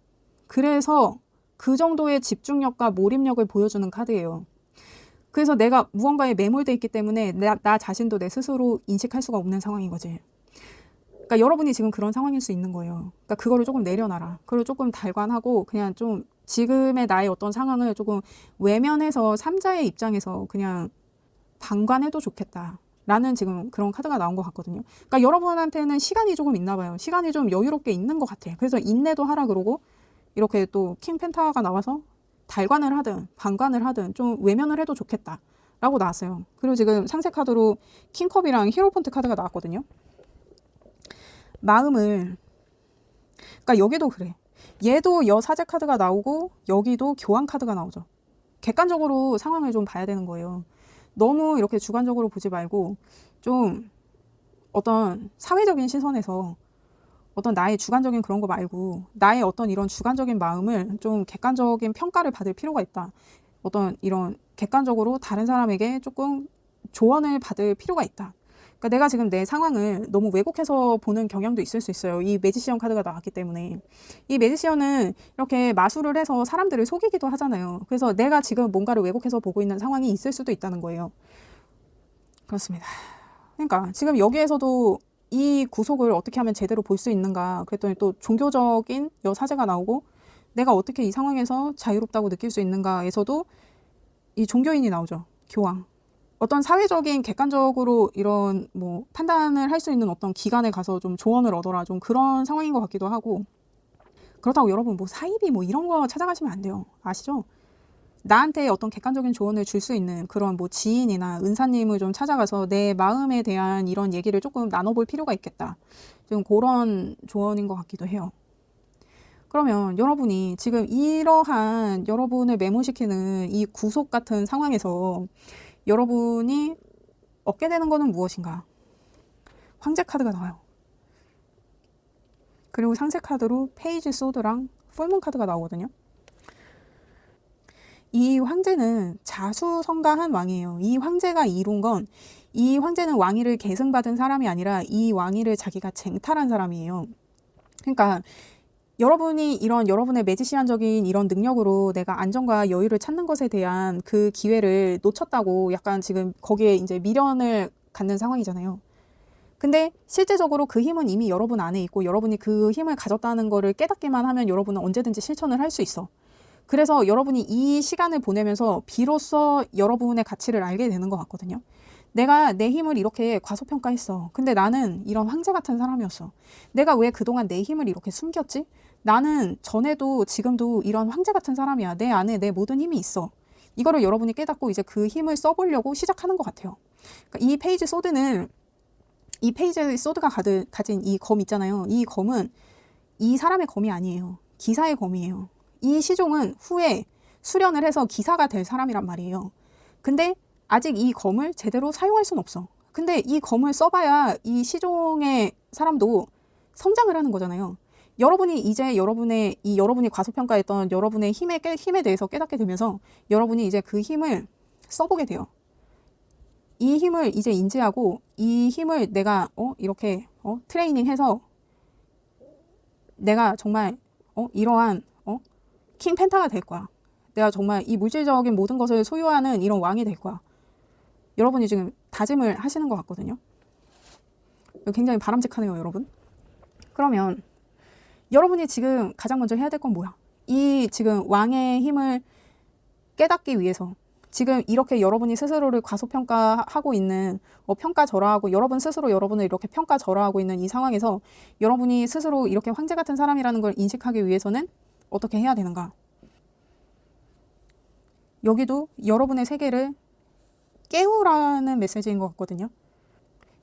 그래서 그 정도의 집중력과 몰입력을 보여주는 카드예요. 그래서 내가 무언가에 매몰돼 있기 때문에 나 자신도 내 스스로 인식할 수가 없는 상황인 거지. 그러니까 여러분이 지금 그런 상황일 수 있는 거예요. 그러니까 그거를 조금 내려놔라. 그걸 조금 달관하고 그냥 좀 지금의 나의 어떤 상황을 조금 외면해서 삼자의 입장에서 그냥 방관해도 좋겠다. 라는 지금 그런 카드가 나온 것 같거든요. 그러니까 여러분한테는 시간이 조금 있나 봐요. 시간이 좀 여유롭게 있는 것 같아. 그래서 인내도 하라 그러고 이렇게 또 킹 펜타가 나와서 달관을 하든 방관을 하든 좀 외면을 해도 좋겠다 라고 나왔어요. 그리고 지금 상세 카드로 킹컵이랑 히로폰트 카드가 나왔거든요. 마음을, 그러니까 여기도 그래. 얘도 여사제 카드가 나오고 여기도 교환 카드가 나오죠. 객관적으로 상황을 좀 봐야 되는 거예요. 너무 이렇게 주관적으로 보지 말고 좀 어떤 사회적인 시선에서 어떤 나의 주관적인 그런 거 말고 나의 어떤 이런 주관적인 마음을 좀 객관적인 평가를 받을 필요가 있다. 어떤 이런 객관적으로 다른 사람에게 조금 조언을 받을 필요가 있다. 그러니까 내가 지금 내 상황을 너무 왜곡해서 보는 경향도 있을 수 있어요. 이 매지시언 카드가 나왔기 때문에. 이 매지시언은 이렇게 마술을 해서 사람들을 속이기도 하잖아요. 그래서 내가 지금 뭔가를 왜곡해서 보고 있는 상황이 있을 수도 있다는 거예요. 그렇습니다. 그러니까 지금 여기에서도 이 구속을 어떻게 하면 제대로 볼 수 있는가 그랬더니 또 종교적인 여사제가 나오고 내가 어떻게 이 상황에서 자유롭다고 느낄 수 있는가에서도 이 종교인이 나오죠. 교황. 어떤 사회적인 객관적으로 이런 뭐 판단을 할 수 있는 어떤 기관에 가서 좀 조언을 얻어라 좀 그런 상황인 것 같기도 하고 그렇다고 여러분 뭐 사이비 뭐 이런 거 찾아가시면 안 돼요. 아시죠? 나한테 어떤 객관적인 조언을 줄 수 있는 그런 뭐 지인이나 은사님을 좀 찾아가서 내 마음에 대한 이런 얘기를 조금 나눠볼 필요가 있겠다. 좀 그런 조언인 것 같기도 해요. 그러면 여러분이 지금 이러한 여러분을 매몰시키는 이 구속 같은 상황에서 여러분이 얻게 되는 거는 무엇인가? 황제 카드가 나와요. 그리고 상세 카드로 페이지 소드랑 풀문 카드가 나오거든요. 이 황제는 자수성가한 왕이에요. 이 황제가 이룬 건 이 황제는 왕위를 계승받은 사람이 아니라 이 왕위를 자기가 쟁탈한 사람이에요. 그러니까 여러분이 이런 여러분의 매지시안적인 이런 능력으로 내가 안정과 여유를 찾는 것에 대한 그 기회를 놓쳤다고 약간 지금 거기에 이제 미련을 갖는 상황이잖아요. 근데 실제적으로 그 힘은 이미 여러분 안에 있고 여러분이 그 힘을 가졌다는 거를 깨닫기만 하면 여러분은 언제든지 실천을 할 수 있어. 그래서 여러분이 이 시간을 보내면서 비로소 여러분의 가치를 알게 되는 것 같거든요. 내가 내 힘을 이렇게 과소평가했어. 근데 나는 이런 황제 같은 사람이었어. 내가 왜 그동안 내 힘을 이렇게 숨겼지? 나는 전에도 지금도 이런 황제 같은 사람이야. 내 안에 내 모든 힘이 있어. 이거를 여러분이 깨닫고 이제 그 힘을 써보려고 시작하는 것 같아요. 그러니까 이 페이지 소드는 이 페이지 소드가 가진 이 검 있잖아요. 이 검은 이 사람의 검이 아니에요. 기사의 검이에요. 이 시종은 후에 수련을 해서 기사가 될 사람이란 말이에요. 근데 아직 이 검을 제대로 사용할 수는 없어. 근데 이 검을 써봐야 이 시종의 사람도 성장을 하는 거잖아요. 여러분이 이제 여러분이 과소평가했던 여러분의 힘에 대해서 깨닫게 되면서 여러분이 이제 그 힘을 써보게 돼요. 이 힘을 이제 인지하고 이 힘을 내가 이렇게 트레이닝해서 내가 정말 이러한 킹 펜타가 될 거야. 내가 정말 이 물질적인 모든 것을 소유하는 이런 왕이 될 거야. 여러분이 지금 다짐을 하시는 것 같거든요. 굉장히 바람직하네요, 여러분. 그러면 여러분이 지금 가장 먼저 해야 될 건 뭐야? 이 지금 왕의 힘을 깨닫기 위해서 지금 이렇게 여러분이 스스로를 과소평가하고 있는 평가절하하고 여러분 스스로 여러분을 이렇게 평가절하하고 있는 이 상황에서 여러분이 스스로 이렇게 황제 같은 사람이라는 걸 인식하기 위해서는 어떻게 해야 되는가? 여기도 여러분의 세계를 깨우라는 메시지인 것 같거든요.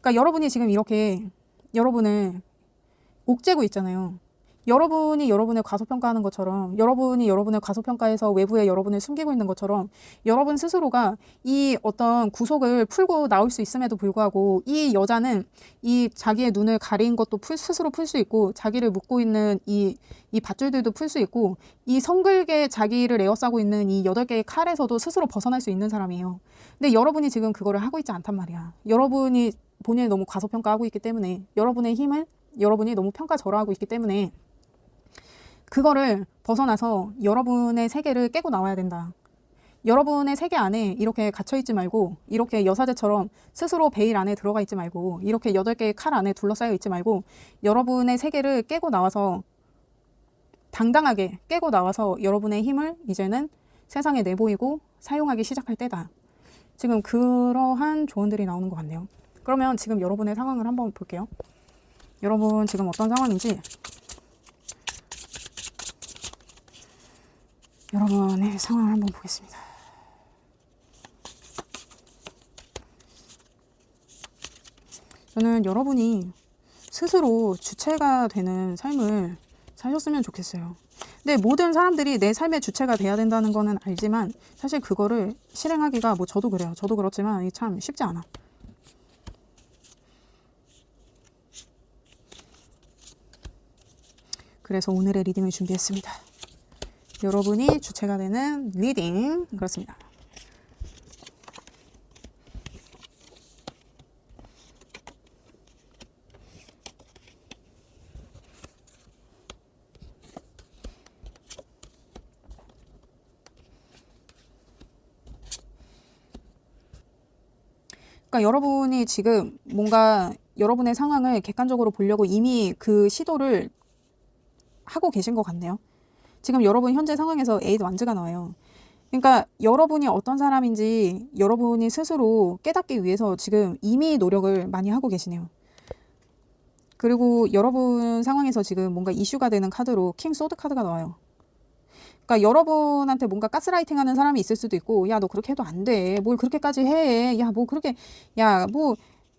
그러니까 여러분이 지금 이렇게 여러분을 옥죄고 있잖아요. 여러분이 여러분을 과소평가하는 것처럼 여러분이 여러분을 과소평가해서 외부에 여러분을 숨기고 있는 것처럼 여러분 스스로가 이 어떤 구속을 풀고 나올 수 있음에도 불구하고 이 여자는 이 자기의 눈을 가린 것도 스스로 풀 수 있고 자기를 묶고 있는 이 밧줄들도 풀 수 있고 이 성글게 자기를 에워싸고 있는 이 8개의 칼에서도 스스로 벗어날 수 있는 사람이에요. 근데 여러분이 지금 그거를 하고 있지 않단 말이야. 여러분이 본인을 너무 과소평가하고 있기 때문에 여러분의 힘을 여러분이 너무 평가절하하고 있기 때문에 그거를 벗어나서 여러분의 세계를 깨고 나와야 된다. 여러분의 세계 안에 이렇게 갇혀있지 말고 이렇게 여사제처럼 스스로 베일 안에 들어가 있지 말고 이렇게 8개의 칼 안에 둘러싸여 있지 말고 여러분의 세계를 깨고 나와서 당당하게 깨고 나와서 여러분의 힘을 이제는 세상에 내보이고 사용하기 시작할 때다. 지금 그러한 조언들이 나오는 것 같네요. 그러면 지금 여러분의 상황을 한번 볼게요. 여러분 지금 어떤 상황인지 여러분의 상황을 한번 보겠습니다. 저는 여러분이 스스로 주체가 되는 삶을 사셨으면 좋겠어요. 근데 모든 사람들이 내 삶의 주체가 돼야 된다는 거는 알지만 사실 그거를 실행하기가 뭐 저도 그래요. 저도 그렇지만 이게 참 쉽지 않아. 그래서 오늘의 리딩을 준비했습니다. 여러분이 주체가 되는 리딩. 그렇습니다. 그러니까 여러분이 지금 뭔가 여러분의 상황을 객관적으로 보려고 이미 그 시도를 하고 계신 것 같네요. 지금 여러분 현재 상황에서 에이드 완즈가 나와요. 그러니까 여러분이 어떤 사람인지 여러분이 스스로 깨닫기 위해서 지금 이미 노력을 많이 하고 계시네요. 그리고 여러분 상황에서 지금 뭔가 이슈가 되는 카드로 킹 소드 카드가 나와요. 그러니까 여러분한테 뭔가 가스라이팅 하는 사람이 있을 수도 있고, 야, 너 그렇게 해도 안 돼. 뭘 그렇게까지 해. 야, 뭐 그렇게, 야, 뭐,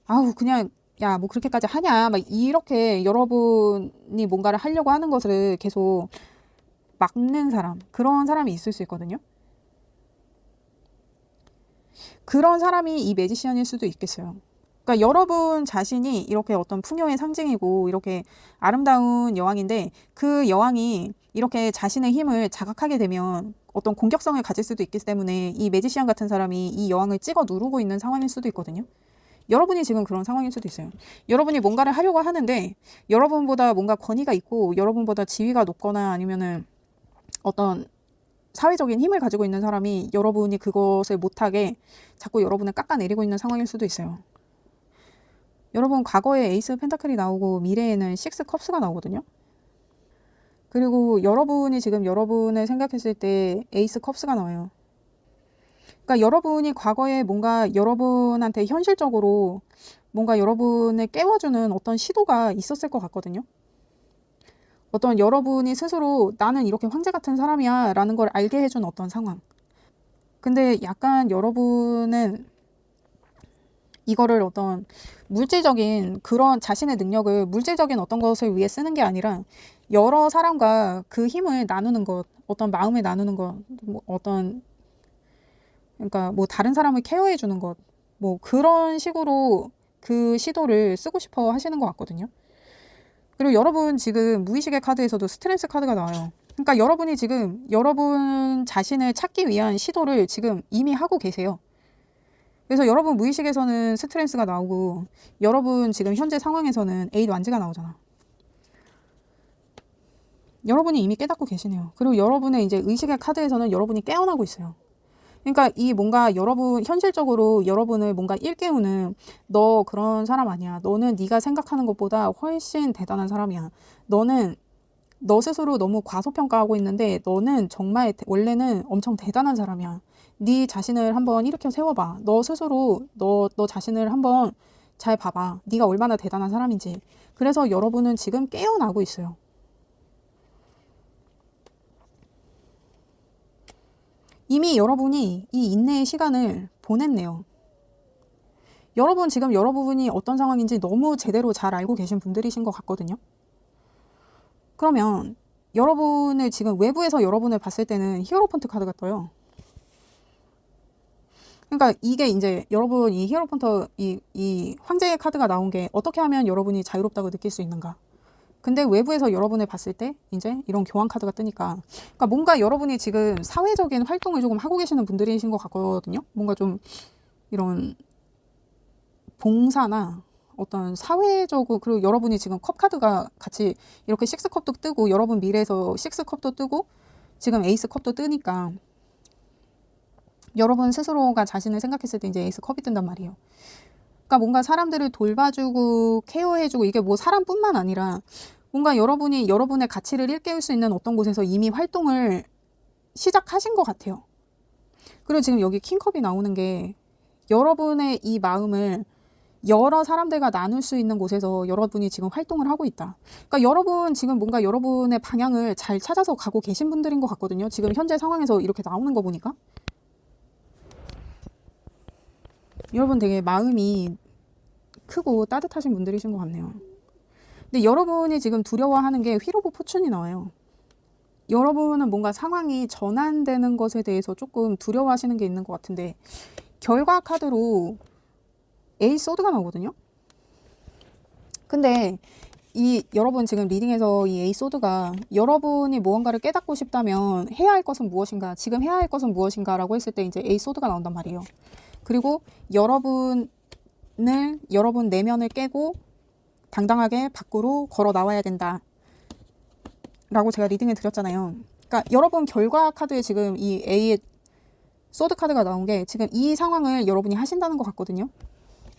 아우, 그냥, 야, 뭐 그렇게까지 하냐. 막 이렇게 여러분이 뭔가를 하려고 하는 것을 계속 막는 사람, 그런 사람이 있을 수 있거든요. 그런 사람이 이 매지시안일 수도 있겠어요. 그러니까 여러분 자신이 이렇게 어떤 풍요의 상징이고 이렇게 아름다운 여왕인데 그 여왕이 이렇게 자신의 힘을 자각하게 되면 어떤 공격성을 가질 수도 있기 때문에 이 매지시안 같은 사람이 이 여왕을 찍어 누르고 있는 상황일 수도 있거든요. 여러분이 지금 그런 상황일 수도 있어요. 여러분이 뭔가를 하려고 하는데 여러분보다 뭔가 권위가 있고 여러분보다 지위가 높거나 아니면은 어떤 사회적인 힘을 가지고 있는 사람이 여러분이 그것을 못하게 자꾸 여러분을 깎아내리고 있는 상황일 수도 있어요. 여러분 과거에 에이스 펜타클이 나오고 미래에는 식스 컵스가 나오거든요. 그리고 여러분이 지금 여러분을 생각했을 때 에이스 컵스가 나와요. 그러니까 여러분이 과거에 뭔가 여러분한테 현실적으로 뭔가 여러분을 깨워주는 어떤 시도가 있었을 것 같거든요. 어떤 여러분이 스스로 나는 이렇게 황제 같은 사람이야 라는 걸 알게 해준 어떤 상황. 근데 약간 여러분은 이거를 어떤 물질적인 그런 자신의 능력을 물질적인 어떤 것을 위해 쓰는 게 아니라 여러 사람과 그 힘을 나누는 것, 어떤 마음을 나누는 것, 뭐 어떤 그러니까 뭐 다른 사람을 케어해 주는 것, 뭐 그런 식으로 그 시도를 쓰고 싶어 하시는 것 같거든요. 그리고 여러분 지금 무의식의 카드에서도 스트렝스 카드가 나와요. 그러니까 여러분이 지금 여러분 자신을 찾기 위한 시도를 지금 이미 하고 계세요. 그래서 여러분 무의식에서는 스트렝스가 나오고 여러분 지금 현재 상황에서는 에이드 완즈가 나오잖아. 여러분이 이미 깨닫고 계시네요. 그리고 여러분의 이제 의식의 카드에서는 여러분이 깨어나고 있어요. 그러니까 이 뭔가 여러분 현실적으로 여러분을 뭔가 일깨우는 너 그런 사람 아니야. 너는 네가 생각하는 것보다 훨씬 대단한 사람이야. 너는 너 스스로 너무 과소평가하고 있는데 너는 정말 원래는 엄청 대단한 사람이야. 네 자신을 한번 일으켜 세워봐. 너 스스로 너 자신을 한번 잘 봐봐. 네가 얼마나 대단한 사람인지. 그래서 여러분은 지금 깨어나고 있어요. 이미 여러분이 이 인내의 시간을 보냈네요. 여러분 지금 여러분이 어떤 상황인지 너무 제대로 잘 알고 계신 분들이신 것 같거든요. 그러면 여러분을 지금 외부에서 여러분을 봤을 때는 히어로폰트 카드가 떠요. 그러니까 이게 이제 여러분 이 히어로폰트 이 황제의 카드가 나온 게 어떻게 하면 여러분이 자유롭다고 느낄 수 있는가. 근데 외부에서 여러분을 봤을 때 이제 이런 교환 카드가 뜨니까 그러니까 뭔가 여러분이 지금 사회적인 활동을 조금 하고 계시는 분들이신 것 같거든요. 뭔가 좀 이런 봉사나 어떤 사회적으로 그리고 여러분이 지금 컵 카드가 같이 이렇게 식스 컵도 뜨고 여러분 미래에서 식스 컵도 뜨고 지금 에이스 컵도 뜨니까 여러분 스스로가 자신을 생각했을 때 이제 에이스 컵이 뜬단 말이에요. 그러니까 뭔가 사람들을 돌봐주고 케어해주고 이게 뭐 사람뿐만 아니라 뭔가 여러분이 여러분의 가치를 일깨울 수 있는 어떤 곳에서 이미 활동을 시작하신 것 같아요. 그리고 지금 여기 킹컵이 나오는 게 여러분의 이 마음을 여러 사람들과 나눌 수 있는 곳에서 여러분이 지금 활동을 하고 있다. 그러니까 여러분 지금 뭔가 여러분의 방향을 잘 찾아서 가고 계신 분들인 것 같거든요. 지금 현재 상황에서 이렇게 나오는 거 보니까. 여러분 되게 마음이 크고 따뜻하신 분들이신 것 같네요. 근데 여러분이 지금 두려워하는 게 휠 오브 포춘이 나와요. 여러분은 뭔가 상황이 전환되는 것에 대해서 조금 두려워하시는 게 있는 것 같은데, 결과 카드로 에이스 소드가 나오거든요. 근데 여러분 지금 리딩에서 이 에이스 소드가 여러분이 무언가를 깨닫고 싶다면 해야 할 것은 무엇인가, 지금 해야 할 것은 무엇인가 라고 했을 때 이제 에이스 소드가 나온단 말이에요. 그리고 여러분 내면을 깨고 당당하게 밖으로 걸어 나와야 된다 라고 제가 리딩을 드렸잖아요. 그러니까 여러분 결과 카드에 지금 이 A의 소드 카드가 나온 게 지금 이 상황을 여러분이 하신다는 것 같거든요.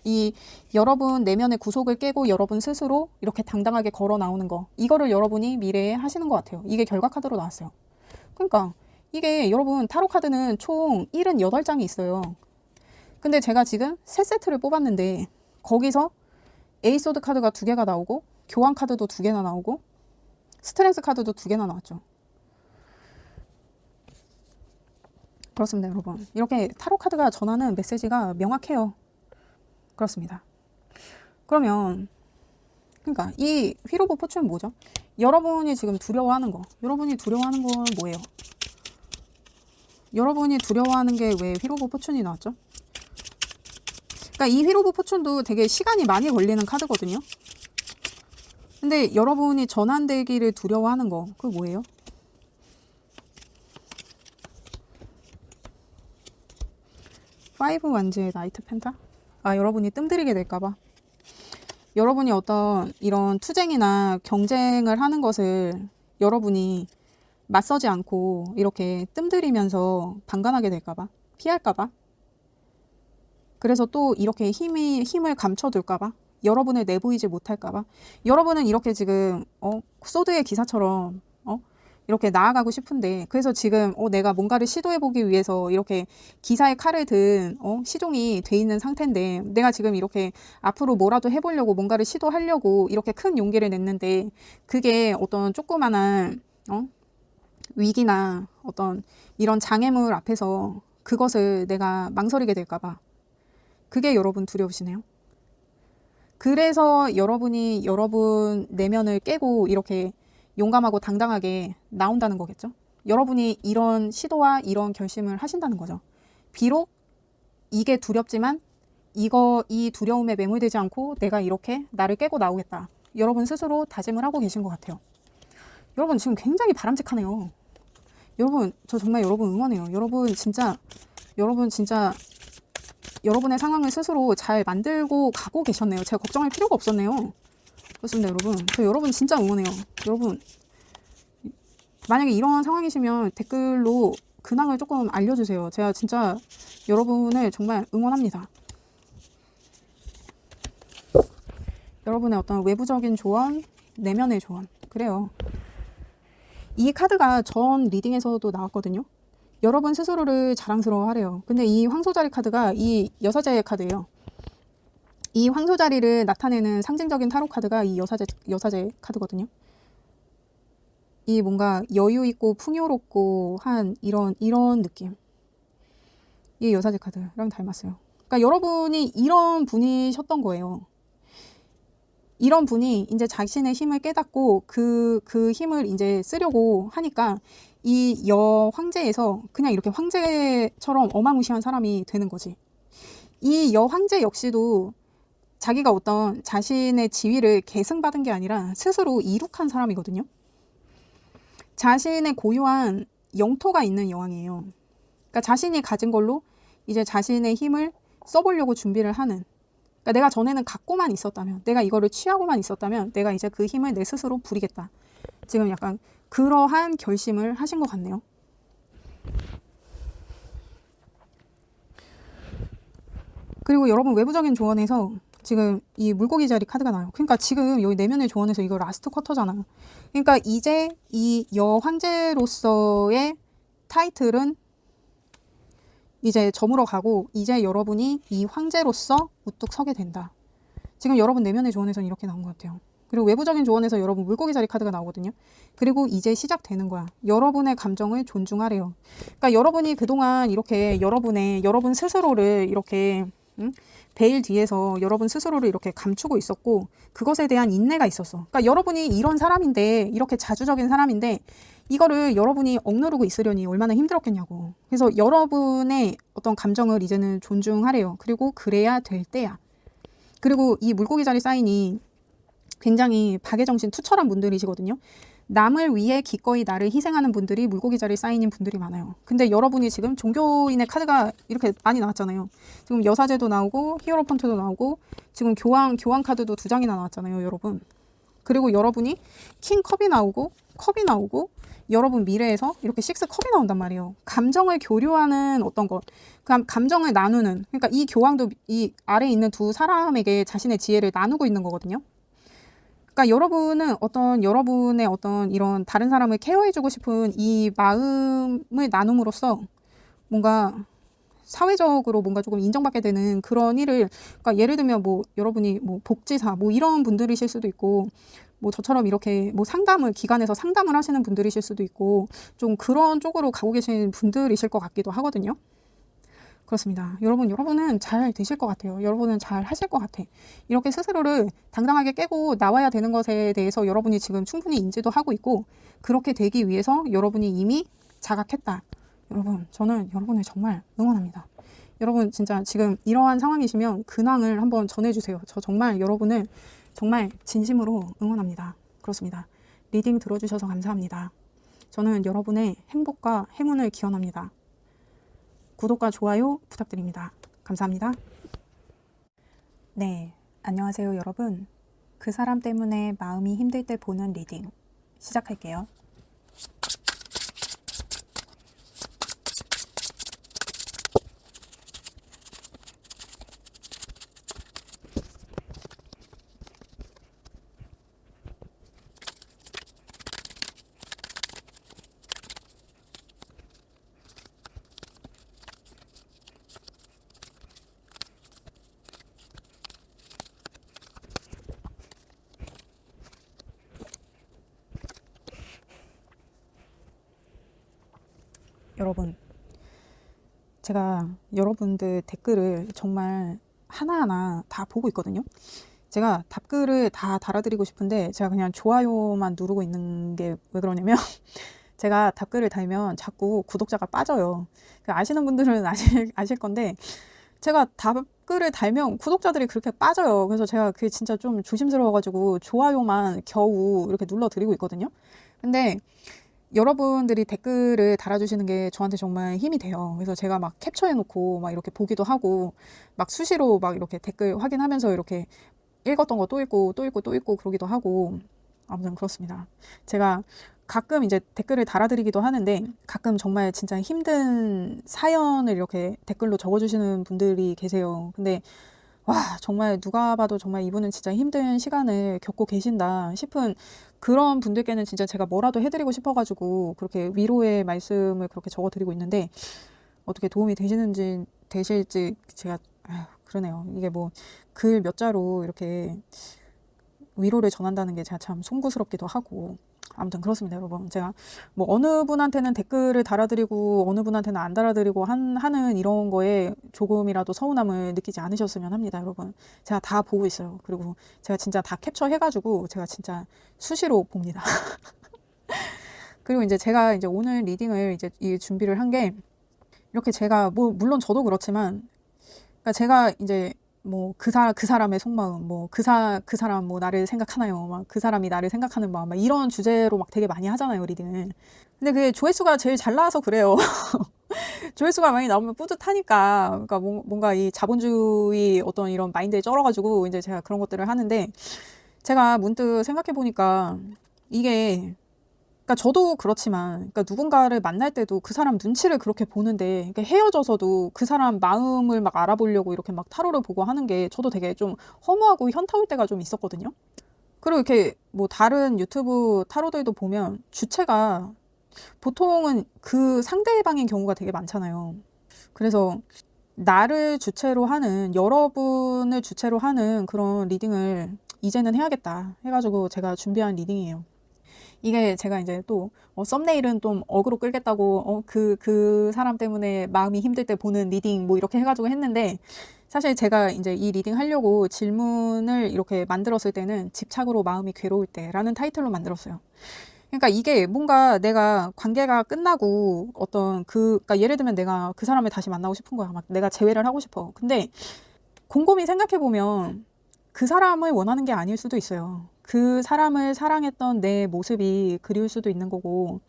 이 여러분 내면의 구속을 깨고 여러분 스스로 이렇게 당당하게 걸어 나오는 거, 이거를 여러분이 미래에 하시는 것 같아요. 이게 결과 카드로 나왔어요. 그러니까 이게 여러분 타로 카드는 총 78장이 있어요. 근데 제가 지금 3세트를 뽑았는데 거기서 에이소드 카드가 2개가 나오고 교환 카드도 2개나 나오고 스트렝스 카드도 2개나 나왔죠. 그렇습니다, 여러분. 이렇게 타로 카드가 전하는 메시지가 명확해요. 그렇습니다. 그러면 그러니까 이 휠 오브 포춘은 뭐죠? 여러분이 지금 두려워하는 거. 여러분이 두려워하는 건 뭐예요? 여러분이 두려워하는 게 왜 휠 오브 포춘이 나왔죠? 그러니까 이 휠 오브 포춘도 되게 시간이 많이 걸리는 카드거든요. 근데 여러분이 전환되기를 두려워하는 거, 그게 뭐예요? 파이브 완즈의 나이트 펜타? 아, 여러분이 뜸들이게 될까봐. 여러분이 어떤 이런 투쟁이나 경쟁을 하는 것을 여러분이 맞서지 않고 이렇게 뜸들이면서 방관하게 될까봐, 피할까봐, 그래서 또 이렇게 힘을 감춰둘까봐, 여러분을 내보이지 못할까봐, 여러분은 이렇게 지금 소드의 기사처럼 이렇게 나아가고 싶은데, 그래서 지금 내가 뭔가를 시도해보기 위해서 이렇게 기사의 칼을 든 시종이 돼 있는 상태인데, 내가 지금 이렇게 앞으로 뭐라도 해보려고 뭔가를 시도하려고 이렇게 큰 용기를 냈는데, 그게 어떤 조그만한 위기나 어떤 이런 장애물 앞에서 그것을 내가 망설이게 될까봐, 그게 여러분 두려우시네요. 그래서 여러분이 여러분 내면을 깨고 이렇게 용감하고 당당하게 나온다는 거겠죠. 여러분이 이런 시도와 이런 결심을 하신다는 거죠. 비록 이게 두렵지만 이 두려움에 매몰되지 않고 내가 이렇게 나를 깨고 나오겠다. 여러분 스스로 다짐을 하고 계신 것 같아요. 여러분 지금 굉장히 바람직하네요. 여러분, 저 정말 여러분 응원해요. 여러분 진짜 여러분의 상황을 스스로 잘 만들고 가고 계셨네요. 제가 걱정할 필요가 없었네요. 그렇습니다, 여러분. 저 여러분 진짜 응원해요. 여러분, 만약에 이런 상황이시면 댓글로 근황을 조금 알려주세요. 제가 진짜 여러분을 정말 응원합니다. 여러분의 어떤 외부적인 조언, 내면의 조언. 그래요. 이 카드가 전 리딩에서도 나왔거든요. 여러분 스스로를 자랑스러워 하래요. 근데 이 황소자리 카드가 이 여사제의 카드예요. 이 황소자리를 나타내는 상징적인 타로 카드가 이 여사제 카드거든요. 이 뭔가 여유 있고 풍요롭고 한 이런 느낌. 이 여사제 카드랑 닮았어요. 그러니까 여러분이 이런 분이셨던 거예요. 이런 분이 이제 자신의 힘을 깨닫고 그 힘을 이제 쓰려고 하니까 이 여황제에서 그냥 이렇게 황제처럼 어마무시한 사람이 되는 거지. 이 여황제 역시도 자기가 어떤 자신의 지위를 계승받은 게 아니라 스스로 이룩한 사람이거든요. 자신의 고유한 영토가 있는 여왕이에요. 그러니까 자신이 가진 걸로 이제 자신의 힘을 써보려고 준비를 하는. 그러니까 내가 전에는 갖고만 있었다면, 내가 이거를 취하고만 있었다면 내가 이제 그 힘을 내 스스로 부리겠다. 지금 약간 그러한 결심을 하신 것 같네요. 그리고 여러분 외부적인 조언에서 지금 이 물고기 자리 카드가 나와요. 그러니까 지금 여기 내면의 조언에서 이거 라스트 쿼터잖아. 그러니까 이제 이 여황제로서의 타이틀은 이제 저물어 가고 이제 여러분이 이 황제로서 우뚝 서게 된다. 지금 여러분 내면의 조언에서는 이렇게 나온 것 같아요. 그리고 외부적인 조언에서 여러분 물고기 자리 카드가 나오거든요. 그리고 이제 시작되는 거야. 여러분의 감정을 존중하래요. 그러니까 여러분이 그동안 이렇게 여러분 스스로를 이렇게 응? 베일 뒤에서 여러분 스스로를 이렇게 감추고 있었고 그것에 대한 인내가 있었어. 그러니까 여러분이 이런 사람인데 이렇게 자주적인 사람인데 이거를 여러분이 억누르고 있으려니 얼마나 힘들었겠냐고. 그래서 여러분의 어떤 감정을 이제는 존중하래요. 그리고 그래야 될 때야. 그리고 이 물고기 자리 사인이 굉장히 박애정신 투철한 분들이시거든요. 남을 위해 기꺼이 나를 희생하는 분들이 물고기 자리 사인인 분들이 많아요. 근데 여러분이 지금 종교인의 카드가 이렇게 많이 나왔잖아요. 지금 여사제도 나오고 히어로펀트도 나오고 지금 교황 카드도 2장이나 나왔잖아요, 여러분. 그리고 여러분이 킹컵이 나오고 컵이 나오고 여러분 미래에서 이렇게 6컵이 나온단 말이에요. 감정을 교류하는 어떤 것, 감정을 나누는, 그러니까 이 교황도 이 아래에 있는 두 사람에게 자신의 지혜를 나누고 있는 거거든요. 그러니까 여러분은 여러분의 어떤 이런 다른 사람을 케어해주고 싶은 이 마음을 나눔으로써 뭔가 사회적으로 뭔가 조금 인정받게 되는 그런 일을, 그러니까 예를 들면 뭐 여러분이 뭐 복지사 뭐 이런 분들이실 수도 있고 뭐 저처럼 이렇게 뭐 기관에서 상담을 하시는 분들이실 수도 있고 좀 그런 쪽으로 가고 계신 분들이실 것 같기도 하거든요. 그렇습니다. 여러분은 잘 되실 것 같아요. 여러분은 잘 하실 것 같아. 이렇게 스스로를 당당하게 깨고 나와야 되는 것에 대해서 여러분이 지금 충분히 인지도 하고 있고 그렇게 되기 위해서 여러분이 이미 자각했다. 여러분, 저는 여러분을 정말 응원합니다. 여러분 진짜 지금 이러한 상황이시면 근황을 한번 전해주세요. 저 정말 여러분을 정말 진심으로 응원합니다. 그렇습니다. 리딩 들어주셔서 감사합니다. 저는 여러분의 행복과 행운을 기원합니다. 구독과 좋아요 부탁드립니다. 감사합니다. 네, 안녕하세요 여러분. 그 사람 때문에 마음이 힘들 때 보는 리딩 시작할게요. 여러분, 제가 여러분들 댓글을 정말 하나하나 다 보고 있거든요. 제가 답글을 다 달아드리고 싶은데 제가 그냥 좋아요만 누르고 있는 게 왜 그러냐면 제가 답글을 달면 자꾸 구독자가 빠져요. 아시는 분들은 아실 건데 제가 답글을 달면 구독자들이 그렇게 빠져요. 그래서 제가 그게 진짜 좀 조심스러워가지고 좋아요만 겨우 이렇게 눌러드리고 있거든요. 근데 여러분들이 댓글을 달아주시는 게 저한테 정말 힘이 돼요. 그래서 제가 막 캡처해놓고 막 이렇게 보기도 하고 막 수시로 막 이렇게 댓글 확인하면서 이렇게 읽었던 거 또 읽고 또 읽고 또 읽고 그러기도 하고 아무튼 그렇습니다. 제가 가끔 이제 댓글을 달아드리기도 하는데 가끔 정말 진짜 힘든 사연을 이렇게 댓글로 적어주시는 분들이 계세요. 근데 와, 정말 누가 봐도 정말 이분은 진짜 힘든 시간을 겪고 계신다 싶은 그런 분들께는 진짜 제가 뭐라도 해드리고 싶어가지고 그렇게 위로의 말씀을 그렇게 적어드리고 있는데 어떻게 도움이 되실지 제가 그러네요. 이게 뭐 글 몇 자로 이렇게 위로를 전한다는 게 제가 참 송구스럽기도 하고 아무튼 그렇습니다, 여러분. 제가 뭐 어느 분한테는 댓글을 달아드리고 어느 분한테는 안 달아드리고 하는 이런 거에 조금이라도 서운함을 느끼지 않으셨으면 합니다, 여러분. 제가 다 보고 있어요. 그리고 제가 진짜 다 캡처해가지고 제가 진짜 수시로 봅니다. 그리고 이제 제가 이제 오늘 리딩을 이제 이 준비를 한 게 이렇게 제가 뭐 물론 저도 그렇지만 그러니까 제가 이제 뭐 그 사람의 속마음, 뭐 그 사람 뭐 나를 생각하나요? 막 그 사람이 나를 생각하는 마음, 막 이런 주제로 막 되게 많이 하잖아요, 리딩을. 근데 그게 조회수가 제일 잘 나와서 그래요. 조회수가 많이 나오면 뿌듯하니까. 그러니까 뭔가 이 자본주의 어떤 이런 마인드에 쩔어가지고 이제 제가 그런 것들을 하는데 제가 문득 생각해 보니까 이게 그러니까 저도 그렇지만, 그러니까 누군가를 만날 때도 그 사람 눈치를 그렇게 보는데, 이렇게 헤어져서도 그 사람 마음을 막 알아보려고 이렇게 막 타로를 보고 하는 게 저도 되게 좀 허무하고 현타올 때가 좀 있었거든요. 그리고 이렇게 뭐 다른 유튜브 타로들도 보면 주체가 보통은 그 상대방인 경우가 되게 많잖아요. 그래서 나를 주체로 하는, 여러분을 주체로 하는 그런 리딩을 이제는 해야겠다 해가지고 제가 준비한 리딩이에요. 이게 제가 이제 또 썸네일은 좀 어그로 끌겠다고 그 사람 때문에 마음이 힘들 때 보는 리딩 뭐 이렇게 해가지고 했는데 사실 제가 이제 이 리딩 하려고 질문을 이렇게 만들었을 때는 집착으로 마음이 괴로울 때라는 타이틀로 만들었어요. 그러니까 이게 뭔가 내가 관계가 끝나고 그러니까 예를 들면 내가 그 사람을 다시 만나고 싶은 거야. 막 내가 재회를 하고 싶어. 근데 곰곰이 생각해보면 그 사람을 원하는 게 아닐 수도 있어요. 그 사람을 사랑했던 내 모습이 그리울 수도 있는 거고,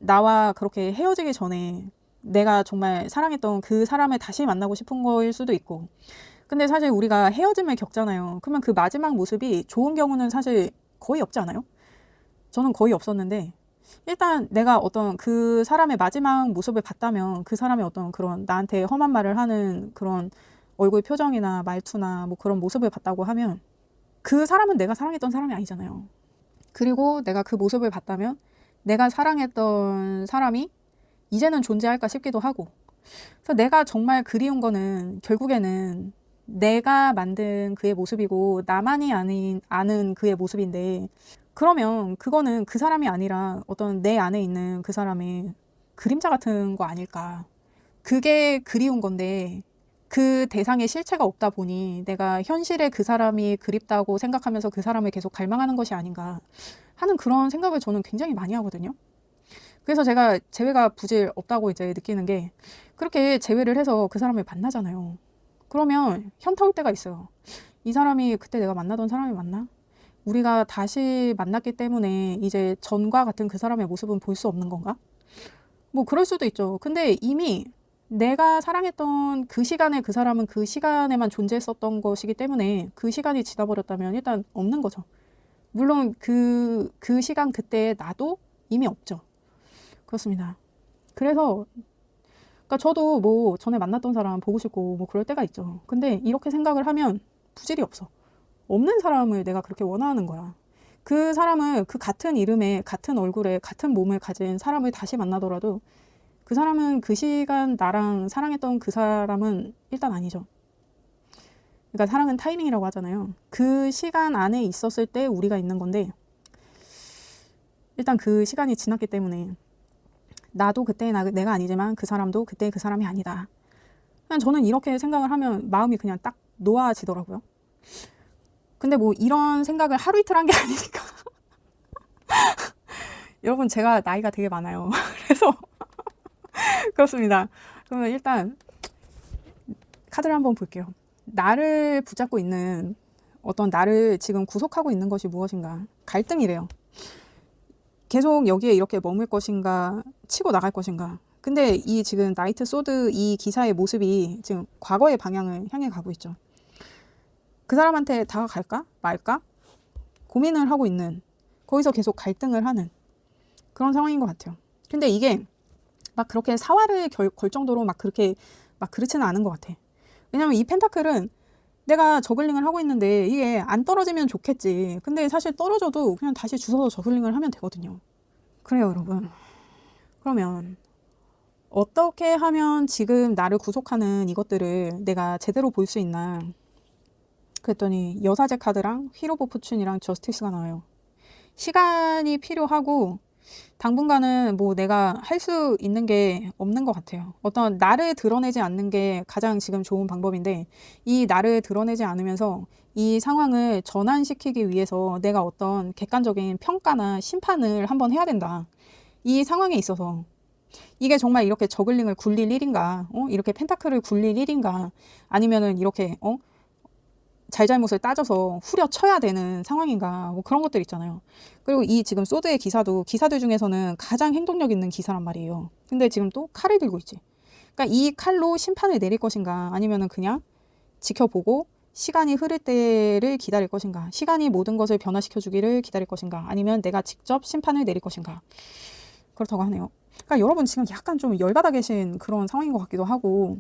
나와 그렇게 헤어지기 전에 내가 정말 사랑했던 그 사람을 다시 만나고 싶은 거일 수도 있고. 근데 사실 우리가 헤어짐을 겪잖아요. 그러면 그 마지막 모습이 좋은 경우는 사실 거의 없지 않아요? 저는 거의 없었는데, 일단 내가 그 사람의 마지막 모습을 봤다면 그 사람의 그런 나한테 험한 말을 하는 그런 얼굴 표정이나 말투나 뭐 그런 모습을 봤다고 하면 그 사람은 내가 사랑했던 사람이 아니잖아요. 그리고 내가 그 모습을 봤다면 내가 사랑했던 사람이 이제는 존재할까 싶기도 하고. 그래서 내가 정말 그리운 거는 결국에는 내가 만든 그의 모습이고 나만이 아는 그의 모습인데, 그러면 그거는 그 사람이 아니라 내 안에 있는 그 사람의 그림자 같은 거 아닐까. 그게 그리운 건데 그 대상의 실체가 없다 보니 내가 현실에 그 사람이 그립다고 생각하면서 그 사람을 계속 갈망하는 것이 아닌가 하는 그런 생각을 저는 굉장히 많이 하거든요. 그래서 제가 재회가 부질 없다고 이제 느끼는 게, 그렇게 재회를 해서 그 사람을 만나잖아요. 그러면 현타 올 때가 있어요. 이 사람이 그때 내가 만나던 사람이 맞나? 우리가 다시 만났기 때문에 이제 전과 같은 그 사람의 모습은 볼 수 없는 건가? 뭐 그럴 수도 있죠. 근데 이미 내가 사랑했던 그 시간에 그 사람은 그 시간에만 존재했었던 것이기 때문에 그 시간이 지나버렸다면 일단 없는 거죠. 물론 그 시간 그때의 나도 이미 없죠. 그렇습니다. 그래서 그러니까 저도 뭐 전에 만났던 사람 보고 싶고 뭐 그럴 때가 있죠. 근데 이렇게 생각을 하면 부질이 없어. 없는 사람을 내가 그렇게 원하는 거야. 그 사람을 그 같은 이름에 같은 얼굴에 같은 몸을 가진 사람을 다시 만나더라도 그 사람은 그 시간 나랑 사랑했던 그 사람은 일단 아니죠. 그러니까 사랑은 타이밍이라고 하잖아요. 그 시간 안에 있었을 때 우리가 있는 건데, 일단 그 시간이 지났기 때문에 나도 그때 내가 아니지만 그 사람도 그때 그 사람이 아니다. 그냥 저는 이렇게 생각을 하면 마음이 그냥 딱 놓아지더라고요. 근데 뭐 이런 생각을 하루 이틀 한 게 아니니까. 여러분, 제가 나이가 되게 많아요. 그래서 그렇습니다. 그러면 일단 카드를 한번 볼게요. 나를 붙잡고 있는 나를 지금 구속하고 있는 것이 무엇인가? 갈등이래요. 계속 여기에 이렇게 머물 것인가, 치고 나갈 것인가. 근데 이 지금 나이트 소드 이 기사의 모습이 지금 과거의 방향을 향해 가고 있죠. 그 사람한테 다가갈까 말까 고민을 하고 있는, 거기서 계속 갈등을 하는 그런 상황인 것 같아요. 근데 이게 막 그렇게 사활을 걸 정도로 막 그렇게 막 그렇지는 않은 것 같아. 왜냐면 이 펜타클은 내가 저글링을 하고 있는데 이게 안 떨어지면 좋겠지. 근데 사실 떨어져도 그냥 다시 주워서 저글링을 하면 되거든요. 그래요, 여러분. 그러면 어떻게 하면 지금 나를 구속하는 이것들을 내가 제대로 볼 수 있나? 그랬더니 여사제 카드랑 휠 오브 포춘이랑 저스티스가 나와요. 시간이 필요하고 당분간은 뭐 내가 할 수 있는 게 없는 것 같아요. 나를 드러내지 않는 게 가장 지금 좋은 방법인데, 이 나를 드러내지 않으면서 이 상황을 전환시키기 위해서 내가 객관적인 평가나 심판을 한번 해야 된다. 이 상황에 있어서 이게 정말 이렇게 저글링을 굴릴 일인가? 이렇게 펜타클을 굴릴 일인가? 아니면은 이렇게 잘잘못을 따져서 후려쳐야 되는 상황인가, 뭐 그런 것들 있잖아요. 그리고 이 지금 소드의 기사들 중에서는 가장 행동력 있는 기사란 말이에요. 근데 지금 또 칼을 들고 있지. 그러니까 이 칼로 심판을 내릴 것인가, 아니면은 그냥 지켜보고 시간이 흐를 때를 기다릴 것인가, 시간이 모든 것을 변화시켜 주기를 기다릴 것인가, 아니면 내가 직접 심판을 내릴 것인가. 그렇다고 하네요. 그러니까 여러분 지금 약간 좀 열받아 계신 그런 상황인 것 같기도 하고.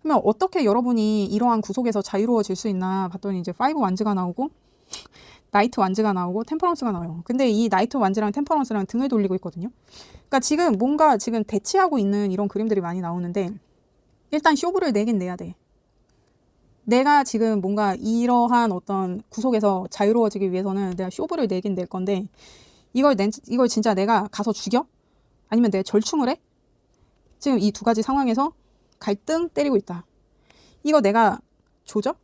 그러면 어떻게 여러분이 이러한 구속에서 자유로워질 수 있나 봤더니 이제 5 완즈가 나오고 나이트 완즈가 나오고 템퍼런스가 나와요. 근데 이 나이트 완즈랑 템퍼런스랑 등을 돌리고 있거든요. 그러니까 지금 뭔가 지금 대치하고 있는 이런 그림들이 많이 나오는데, 일단 쇼부를 내긴 내야 돼. 내가 지금 뭔가 이러한 구속에서 자유로워지기 위해서는 내가 쇼부를 내긴 낼 건데, 이걸 진짜 내가 가서 죽여? 아니면 내가 절충을 해? 지금 이 두 가지 상황에서 갈등 때리고 있다. 이거 내가 조져?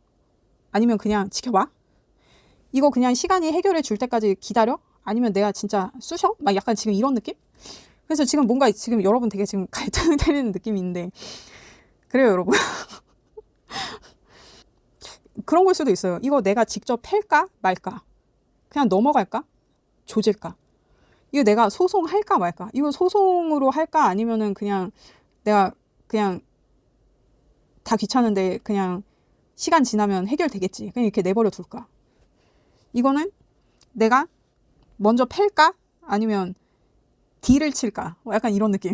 아니면 그냥 지켜봐? 이거 그냥 시간이 해결해 줄 때까지 기다려? 아니면 내가 진짜 쑤셔? 막 약간 지금 이런 느낌? 그래서 지금 뭔가 지금 여러분 되게 지금 갈등되는 느낌이 있는데 그래요 여러분. 그런 걸 수도 있어요. 이거 내가 직접 팰까 말까? 그냥 넘어갈까? 조질까? 이거 내가 소송할까 말까? 이거 소송으로 할까? 아니면은 그냥 내가 그냥 다 귀찮은데 그냥 시간 지나면 해결되겠지. 그냥 이렇게 내버려 둘까? 이거는 내가 먼저 팰까? 아니면 딜을 칠까? 약간 이런 느낌.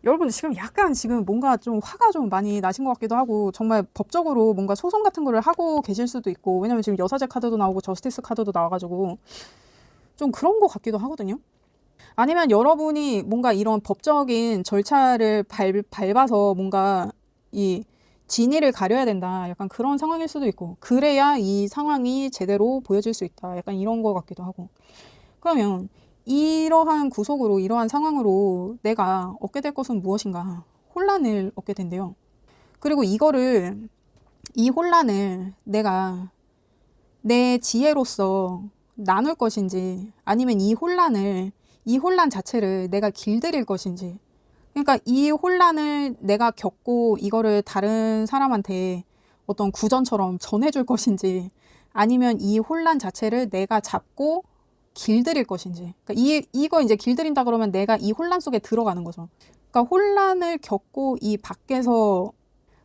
여러분 지금 약간 지금 뭔가 좀 화가 좀 많이 나신 것 같기도 하고 정말 법적으로 뭔가 소송 같은 거를 하고 계실 수도 있고 왜냐면 지금 여사제 카드도 나오고 저스티스 카드도 나와가지고 좀 그런 것 같기도 하거든요. 아니면 여러분이 뭔가 이런 법적인 절차를 밟아서 뭔가 이 진위를 가려야 된다. 약간 그런 상황일 수도 있고 그래야 이 상황이 제대로 보여질 수 있다. 약간 이런 것 같기도 하고 그러면 이러한 구속으로 이러한 상황으로 내가 얻게 될 것은 무엇인가? 혼란을 얻게 된대요. 그리고 이 혼란을 내가 내 지혜로서 나눌 것인지 아니면 이 혼란 자체를 내가 길들일 것인지 그러니까 이 혼란을 내가 겪고 이거를 다른 사람한테 어떤 구전처럼 전해줄 것인지 아니면 이 혼란 자체를 내가 잡고 길들일 것인지 그러니까 이거 이제 길들인다 그러면 내가 이 혼란 속에 들어가는 거죠. 그러니까 혼란을 겪고 이 밖에서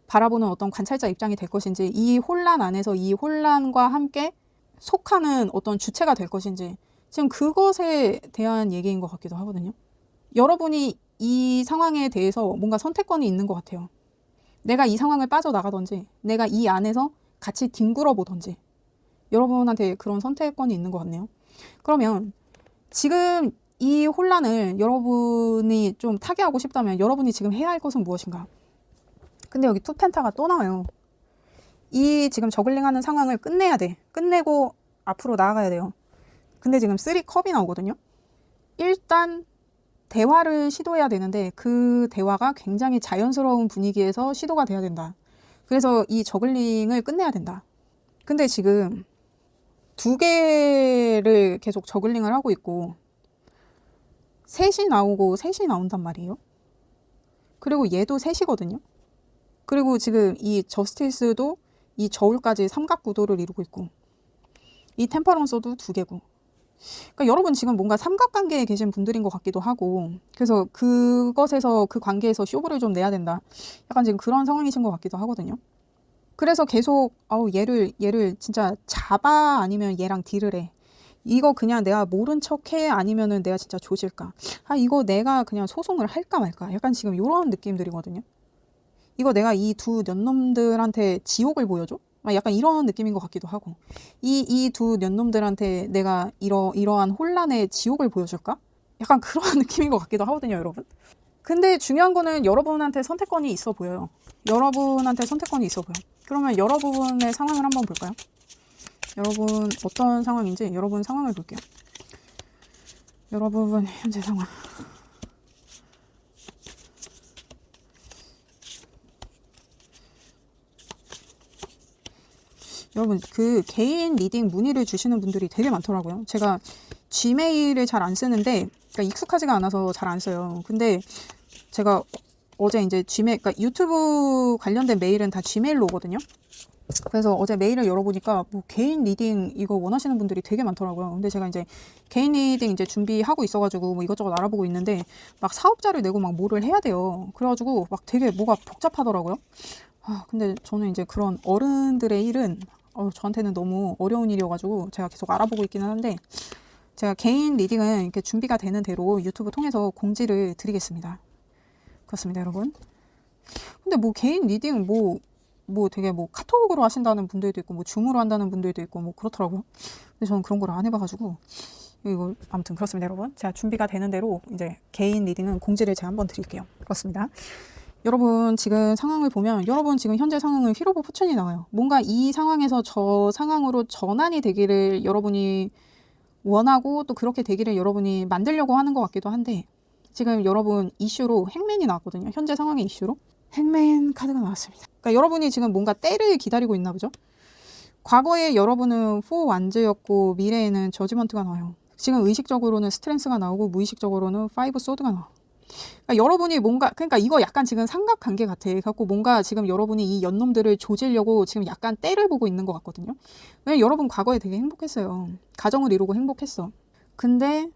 바라보는 어떤 관찰자 입장이 될 것인지 이 혼란 안에서 이 혼란과 함께 속하는 어떤 주체가 될 것인지 지금 그것에 대한 얘기인 것 같기도 하거든요. 여러분이 이 상황에 대해서 뭔가 선택권이 있는 것 같아요. 내가 이 상황을 빠져나가든지 내가 이 안에서 같이 뒹굴어 보든지 여러분한테 그런 선택권이 있는 것 같네요. 그러면 지금 이 혼란을 여러분이 좀 타개하고 싶다면 여러분이 지금 해야 할 것은 무엇인가? 근데 여기 투펜타가 또 나와요. 이 지금 저글링하는 상황을 끝내야 돼. 끝내고 앞으로 나아가야 돼요. 근데 지금 3컵이 나오거든요. 일단 대화를 시도해야 되는데 그 대화가 굉장히 자연스러운 분위기에서 시도가 돼야 된다. 그래서 이 저글링을 끝내야 된다. 근데 지금 2개를 계속 저글링을 하고 있고 셋이 나오고 셋이 나온단 말이에요. 그리고 얘도 셋이거든요. 그리고 지금 이 저스티스도 이 저울까지 삼각구도를 이루고 있고 이 템퍼런서도 2개고 그러니까 여러분 지금 뭔가 삼각관계에 계신 분들인 것 같기도 하고 그래서 그것에서 그 관계에서 쇼부를 좀 내야 된다. 약간 지금 그런 상황이신 것 같기도 하거든요. 그래서 계속 얘를 진짜 잡아 아니면 얘랑 딜을 해. 이거 그냥 내가 모른 척해 아니면은 내가 진짜 조질까? 이거 내가 그냥 소송을 할까 말까? 약간 지금 이런 느낌들이거든요. 이거 내가 이 2년놈들한테 지옥을 보여줘? 약간 이런 느낌인 것 같기도 하고 이 2년놈들한테 내가 이러한 혼란의 지옥을 보여줄까? 약간 그런 느낌인 것 같기도 하거든요 여러분. 근데 중요한 거는 여러분한테 선택권이 있어 보여요. 여러분한테 선택권이 있어 보여. 그러면 여러분의 상황을 한번 볼까요? 여러분 어떤 상황인지 여러분 상황을 볼게요. 여러분 현재 상황. 여러분 그 개인 리딩 문의를 주시는 분들이 되게 많더라고요. 제가 지메일을 잘 안 쓰는데 그러니까 익숙하지가 않아서 잘 안 써요. 근데 제가 어제 이제 그러니까 유튜브 관련된 메일은 다 지메일로 오거든요. 그래서 어제 메일을 열어보니까 뭐 개인 리딩 이거 원하시는 분들이 되게 많더라고요. 근데 제가 이제 개인 리딩 이제 준비하고 있어가지고 뭐 이것저것 알아보고 있는데 막 사업자를 내고 막 뭐를 해야 돼요. 그래가지고 막 되게 뭐가 복잡하더라고요. 근데 저는 이제 그런 어른들의 일은 저한테는 너무 어려운 일이어가지고 제가 계속 알아보고 있기는 한데 제가 개인 리딩은 이렇게 준비가 되는 대로 유튜브 통해서 공지를 드리겠습니다. 그렇습니다, 여러분. 근데 뭐 개인 리딩 뭐 되게 뭐 카톡으로 하신다는 분들도 있고 뭐 줌으로 한다는 분들도 있고 뭐 그렇더라고요. 근데 저는 그런 걸 안 해봐가지고 이거 아무튼 그렇습니다, 여러분. 제가 준비가 되는 대로 이제 개인 리딩은 공지를 제가 한번 드릴게요. 그렇습니다. 여러분 지금 상황을 보면 여러분 지금 현재 상황은 휘로브 포춘이 나와요. 뭔가 이 상황에서 저 상황으로 전환이 되기를 여러분이 원하고 또 그렇게 되기를 여러분이 만들려고 하는 것 같기도 한데 지금 여러분 이슈로 행맨이 나왔거든요. 현재 상황의 이슈로. 행맨 카드가 나왔습니다. 그러니까 여러분이 지금 뭔가 때를 기다리고 있나 보죠. 과거에 여러분은 4 완즈였고 미래에는 저지먼트가 나와요. 지금 의식적으로는 스트렝스가 나오고 무의식적으로는 5 소드가 나와. 그러니까 여러분이 뭔가, 그러니까 이거 약간 지금 삼각관계 같아. 갖고 뭔가 지금 여러분이 이 연놈들을 조지려고 지금 약간 때를 보고 있는 것 같거든요. 왜냐면 여러분 과거에 되게 행복했어요. 가정을 이루고 행복했어. 근데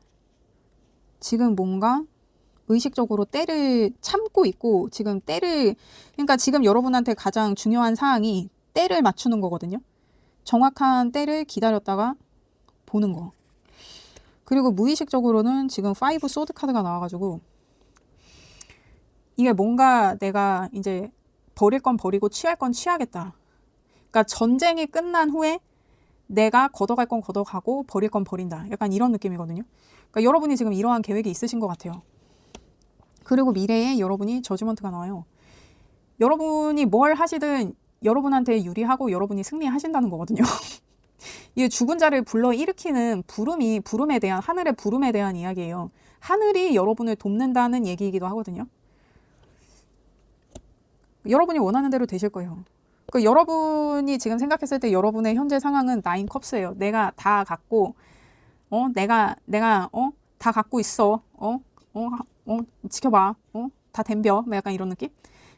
지금 뭔가 의식적으로 때를 참고 있고 지금 때를, 그러니까 지금 여러분한테 가장 중요한 사항이 때를 맞추는 거거든요. 정확한 때를 기다렸다가 보는 거. 그리고 무의식적으로는 지금 5 소드 카드가 나와가지고 이게 뭔가 내가 이제 버릴 건 버리고 취할 건 취하겠다. 그러니까 전쟁이 끝난 후에 내가 걷어갈 건 걷어가고 버릴 건 버린다. 약간 이런 느낌이거든요. 그러니까 여러분이 지금 이러한 계획이 있으신 것 같아요. 그리고 미래에 여러분이 저지먼트가 나와요. 여러분이 뭘 하시든 여러분한테 유리하고 여러분이 승리하신다는 거거든요. 이게 죽은 자를 불러 일으키는 부름에 대한, 하늘의 부름에 대한 이야기예요. 하늘이 여러분을 돕는다는 얘기이기도 하거든요. 여러분이 원하는 대로 되실 거예요. 그러니까 여러분이 지금 생각했을 때 여러분의 현재 상황은 9 컵스예요. 내가 다 갖고, 내가 다 갖고 있어. 지켜봐. 다 덤벼. 약간 이런 느낌?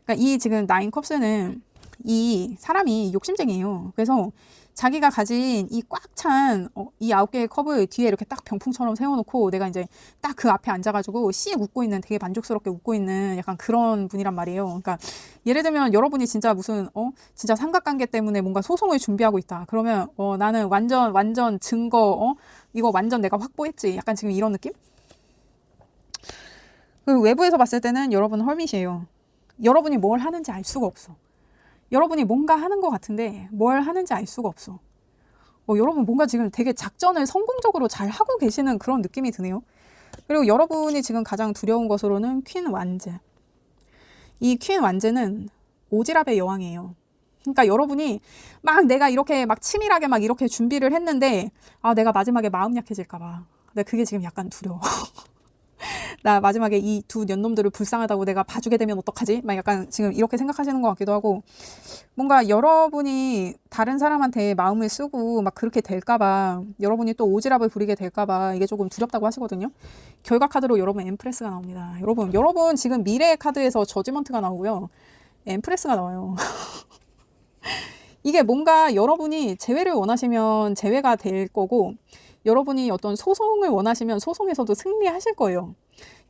그러니까 이 지금 9 컵스는 이 사람이 욕심쟁이에요. 그래서 자기가 가진 이 꽉 찬 이 9개의 컵을 뒤에 이렇게 딱 병풍처럼 세워놓고 내가 이제 딱 그 앞에 앉아가지고 씩 웃고 있는, 되게 만족스럽게 웃고 있는 약간 그런 분이란 말이에요. 그러니까 예를 들면 여러분이 진짜 무슨 진짜 삼각관계 때문에 뭔가 소송을 준비하고 있다. 그러면 나는 완전 증거 이거 완전 내가 확보했지. 약간 지금 이런 느낌? 그리고 외부에서 봤을 때는 여러분 헐밋이에요. 여러분이 뭘 하는지 알 수가 없어. 여러분이 뭔가 하는 것 같은데 뭘 하는지 알 수가 없어. 여러분 뭔가 지금 되게 작전을 성공적으로 잘 하고 계시는 그런 느낌이 드네요. 그리고 여러분이 지금 가장 두려운 것으로는 퀸 완즈. 이 퀸 완즈는 오지랖의 여왕이에요. 그러니까 여러분이 막 내가 이렇게 막 치밀하게 막 이렇게 준비를 했는데 내가 마지막에 마음 약해질까 봐. 근데 그게 지금 약간 두려워. 나 마지막에 이 두 년놈들을 불쌍하다고 내가 봐주게 되면 어떡하지? 막 약간 지금 이렇게 생각하시는 것 같기도 하고, 뭔가 여러분이 다른 사람한테 마음을 쓰고 막 그렇게 될까봐, 여러분이 또 오지랖을 부리게 될까봐 이게 조금 두렵다고 하시거든요. 결과 카드로 여러분 엠프레스가 나옵니다. 여러분 지금 미래의 카드에서 저지먼트가 나오고요. 엠프레스가 나와요. 이게 뭔가 여러분이 재회를 원하시면 재회가 될 거고, 여러분이 어떤 소송을 원하시면 소송에서도 승리하실 거예요.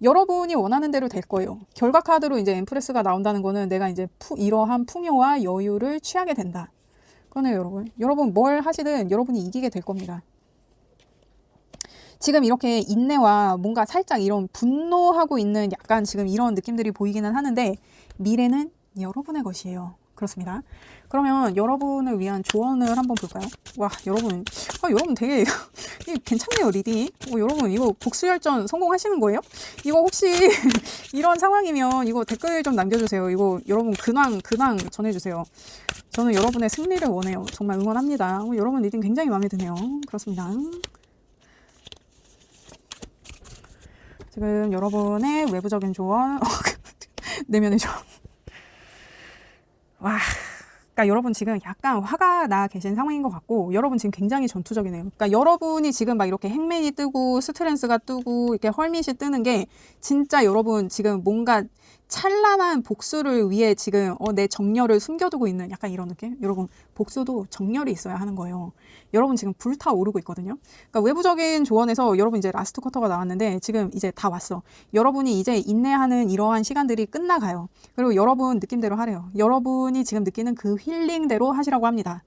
여러분이 원하는 대로 될 거예요. 결과 카드로 이제 엠프레스가 나온다는 거는 내가 이제 이러한 풍요와 여유를 취하게 된다. 그러네요, 여러분. 여러분 뭘 하시든 여러분이 이기게 될 겁니다. 지금 이렇게 인내와 뭔가 살짝 이런 분노하고 있는 약간 지금 이런 느낌들이 보이기는 하는데 미래는 여러분의 것이에요. 그렇습니다. 그러면 여러분을 위한 조언을 한번 볼까요? 와, 여러분 되게 괜찮네요, 리딩이. 여러분 이거 복수열전 성공하시는 거예요? 이거 혹시 이런 상황이면 이거 댓글 좀 남겨주세요. 이거 여러분 근황 전해주세요. 저는 여러분의 승리를 원해요. 정말 응원합니다. 여러분 리딩 굉장히 마음에 드네요. 그렇습니다. 지금 여러분의 외부적인 조언, 내면의 조언. 와, 그러니까 여러분 지금 약간 화가 나 계신 상황인 것 같고, 여러분 지금 굉장히 전투적이네요. 그러니까 여러분이 지금 막 이렇게 행맨이 뜨고 스트렝스가 뜨고 이렇게 헐밋이 뜨는 게 진짜 여러분 지금 뭔가 찬란한 복수를 위해 지금 내 정열을 숨겨두고 있는 약간 이런 느낌? 여러분 복수도 정열이 있어야 하는 거예요. 여러분 지금 불타오르고 있거든요. 그러니까 외부적인 조언에서 여러분 이제 라스트 쿼터가 나왔는데 지금 이제 다 왔어. 여러분이 이제 인내하는 이러한 시간들이 끝나가요. 그리고 여러분 느낌대로 하래요. 여러분이 지금 느끼는 그 힐링대로 하시라고 합니다.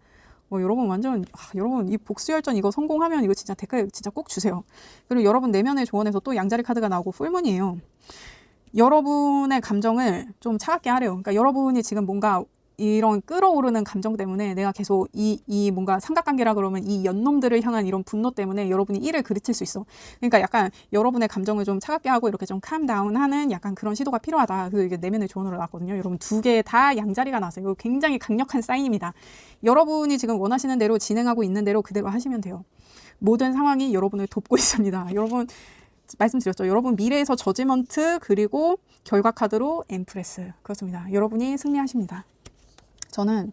여러분 완전 여러분 이 복수열전 이거 성공하면 이거 진짜 댓글 진짜 꼭 주세요. 그리고 여러분 내면의 조언에서 또 양자리 카드가 나오고 풀문이에요. 여러분의 감정을 좀 차갑게 하래요. 그러니까 여러분이 지금 뭔가 이런 끌어오르는 감정 때문에 내가 계속 이 뭔가 삼각관계라 그러면 이 연놈들을 향한 이런 분노 때문에 여러분이 이를 그르칠 수 있어. 그러니까 약간 여러분의 감정을 좀 차갑게 하고 이렇게 좀 캄다운 하는 약간 그런 시도가 필요하다. 그래서 이게 내면의 조언으로 나왔거든요. 여러분 두 개 다 양자리가 나왔어요. 이거 굉장히 강력한 사인입니다. 여러분이 지금 원하시는 대로 진행하고 있는 대로 그대로 하시면 돼요. 모든 상황이 여러분을 돕고 있습니다. 여러분 말씀드렸죠. 여러분 미래에서 저지먼트 그리고 결과 카드로 엠프레스. 그렇습니다. 여러분이 승리하십니다. 저는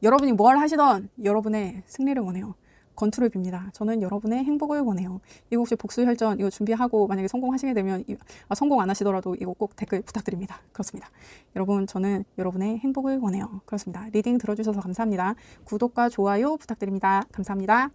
여러분이 뭘 하시던 여러분의 승리를 원해요. 건투를 빕니다. 저는 여러분의 행복을 원해요. 이거 혹시 복수 혈전 이거 준비하고 만약에 성공하시게 되면 성공 안 하시더라도 이거 꼭 댓글 부탁드립니다. 그렇습니다. 여러분 저는 여러분의 행복을 원해요. 그렇습니다. 리딩 들어주셔서 감사합니다. 구독과 좋아요 부탁드립니다. 감사합니다.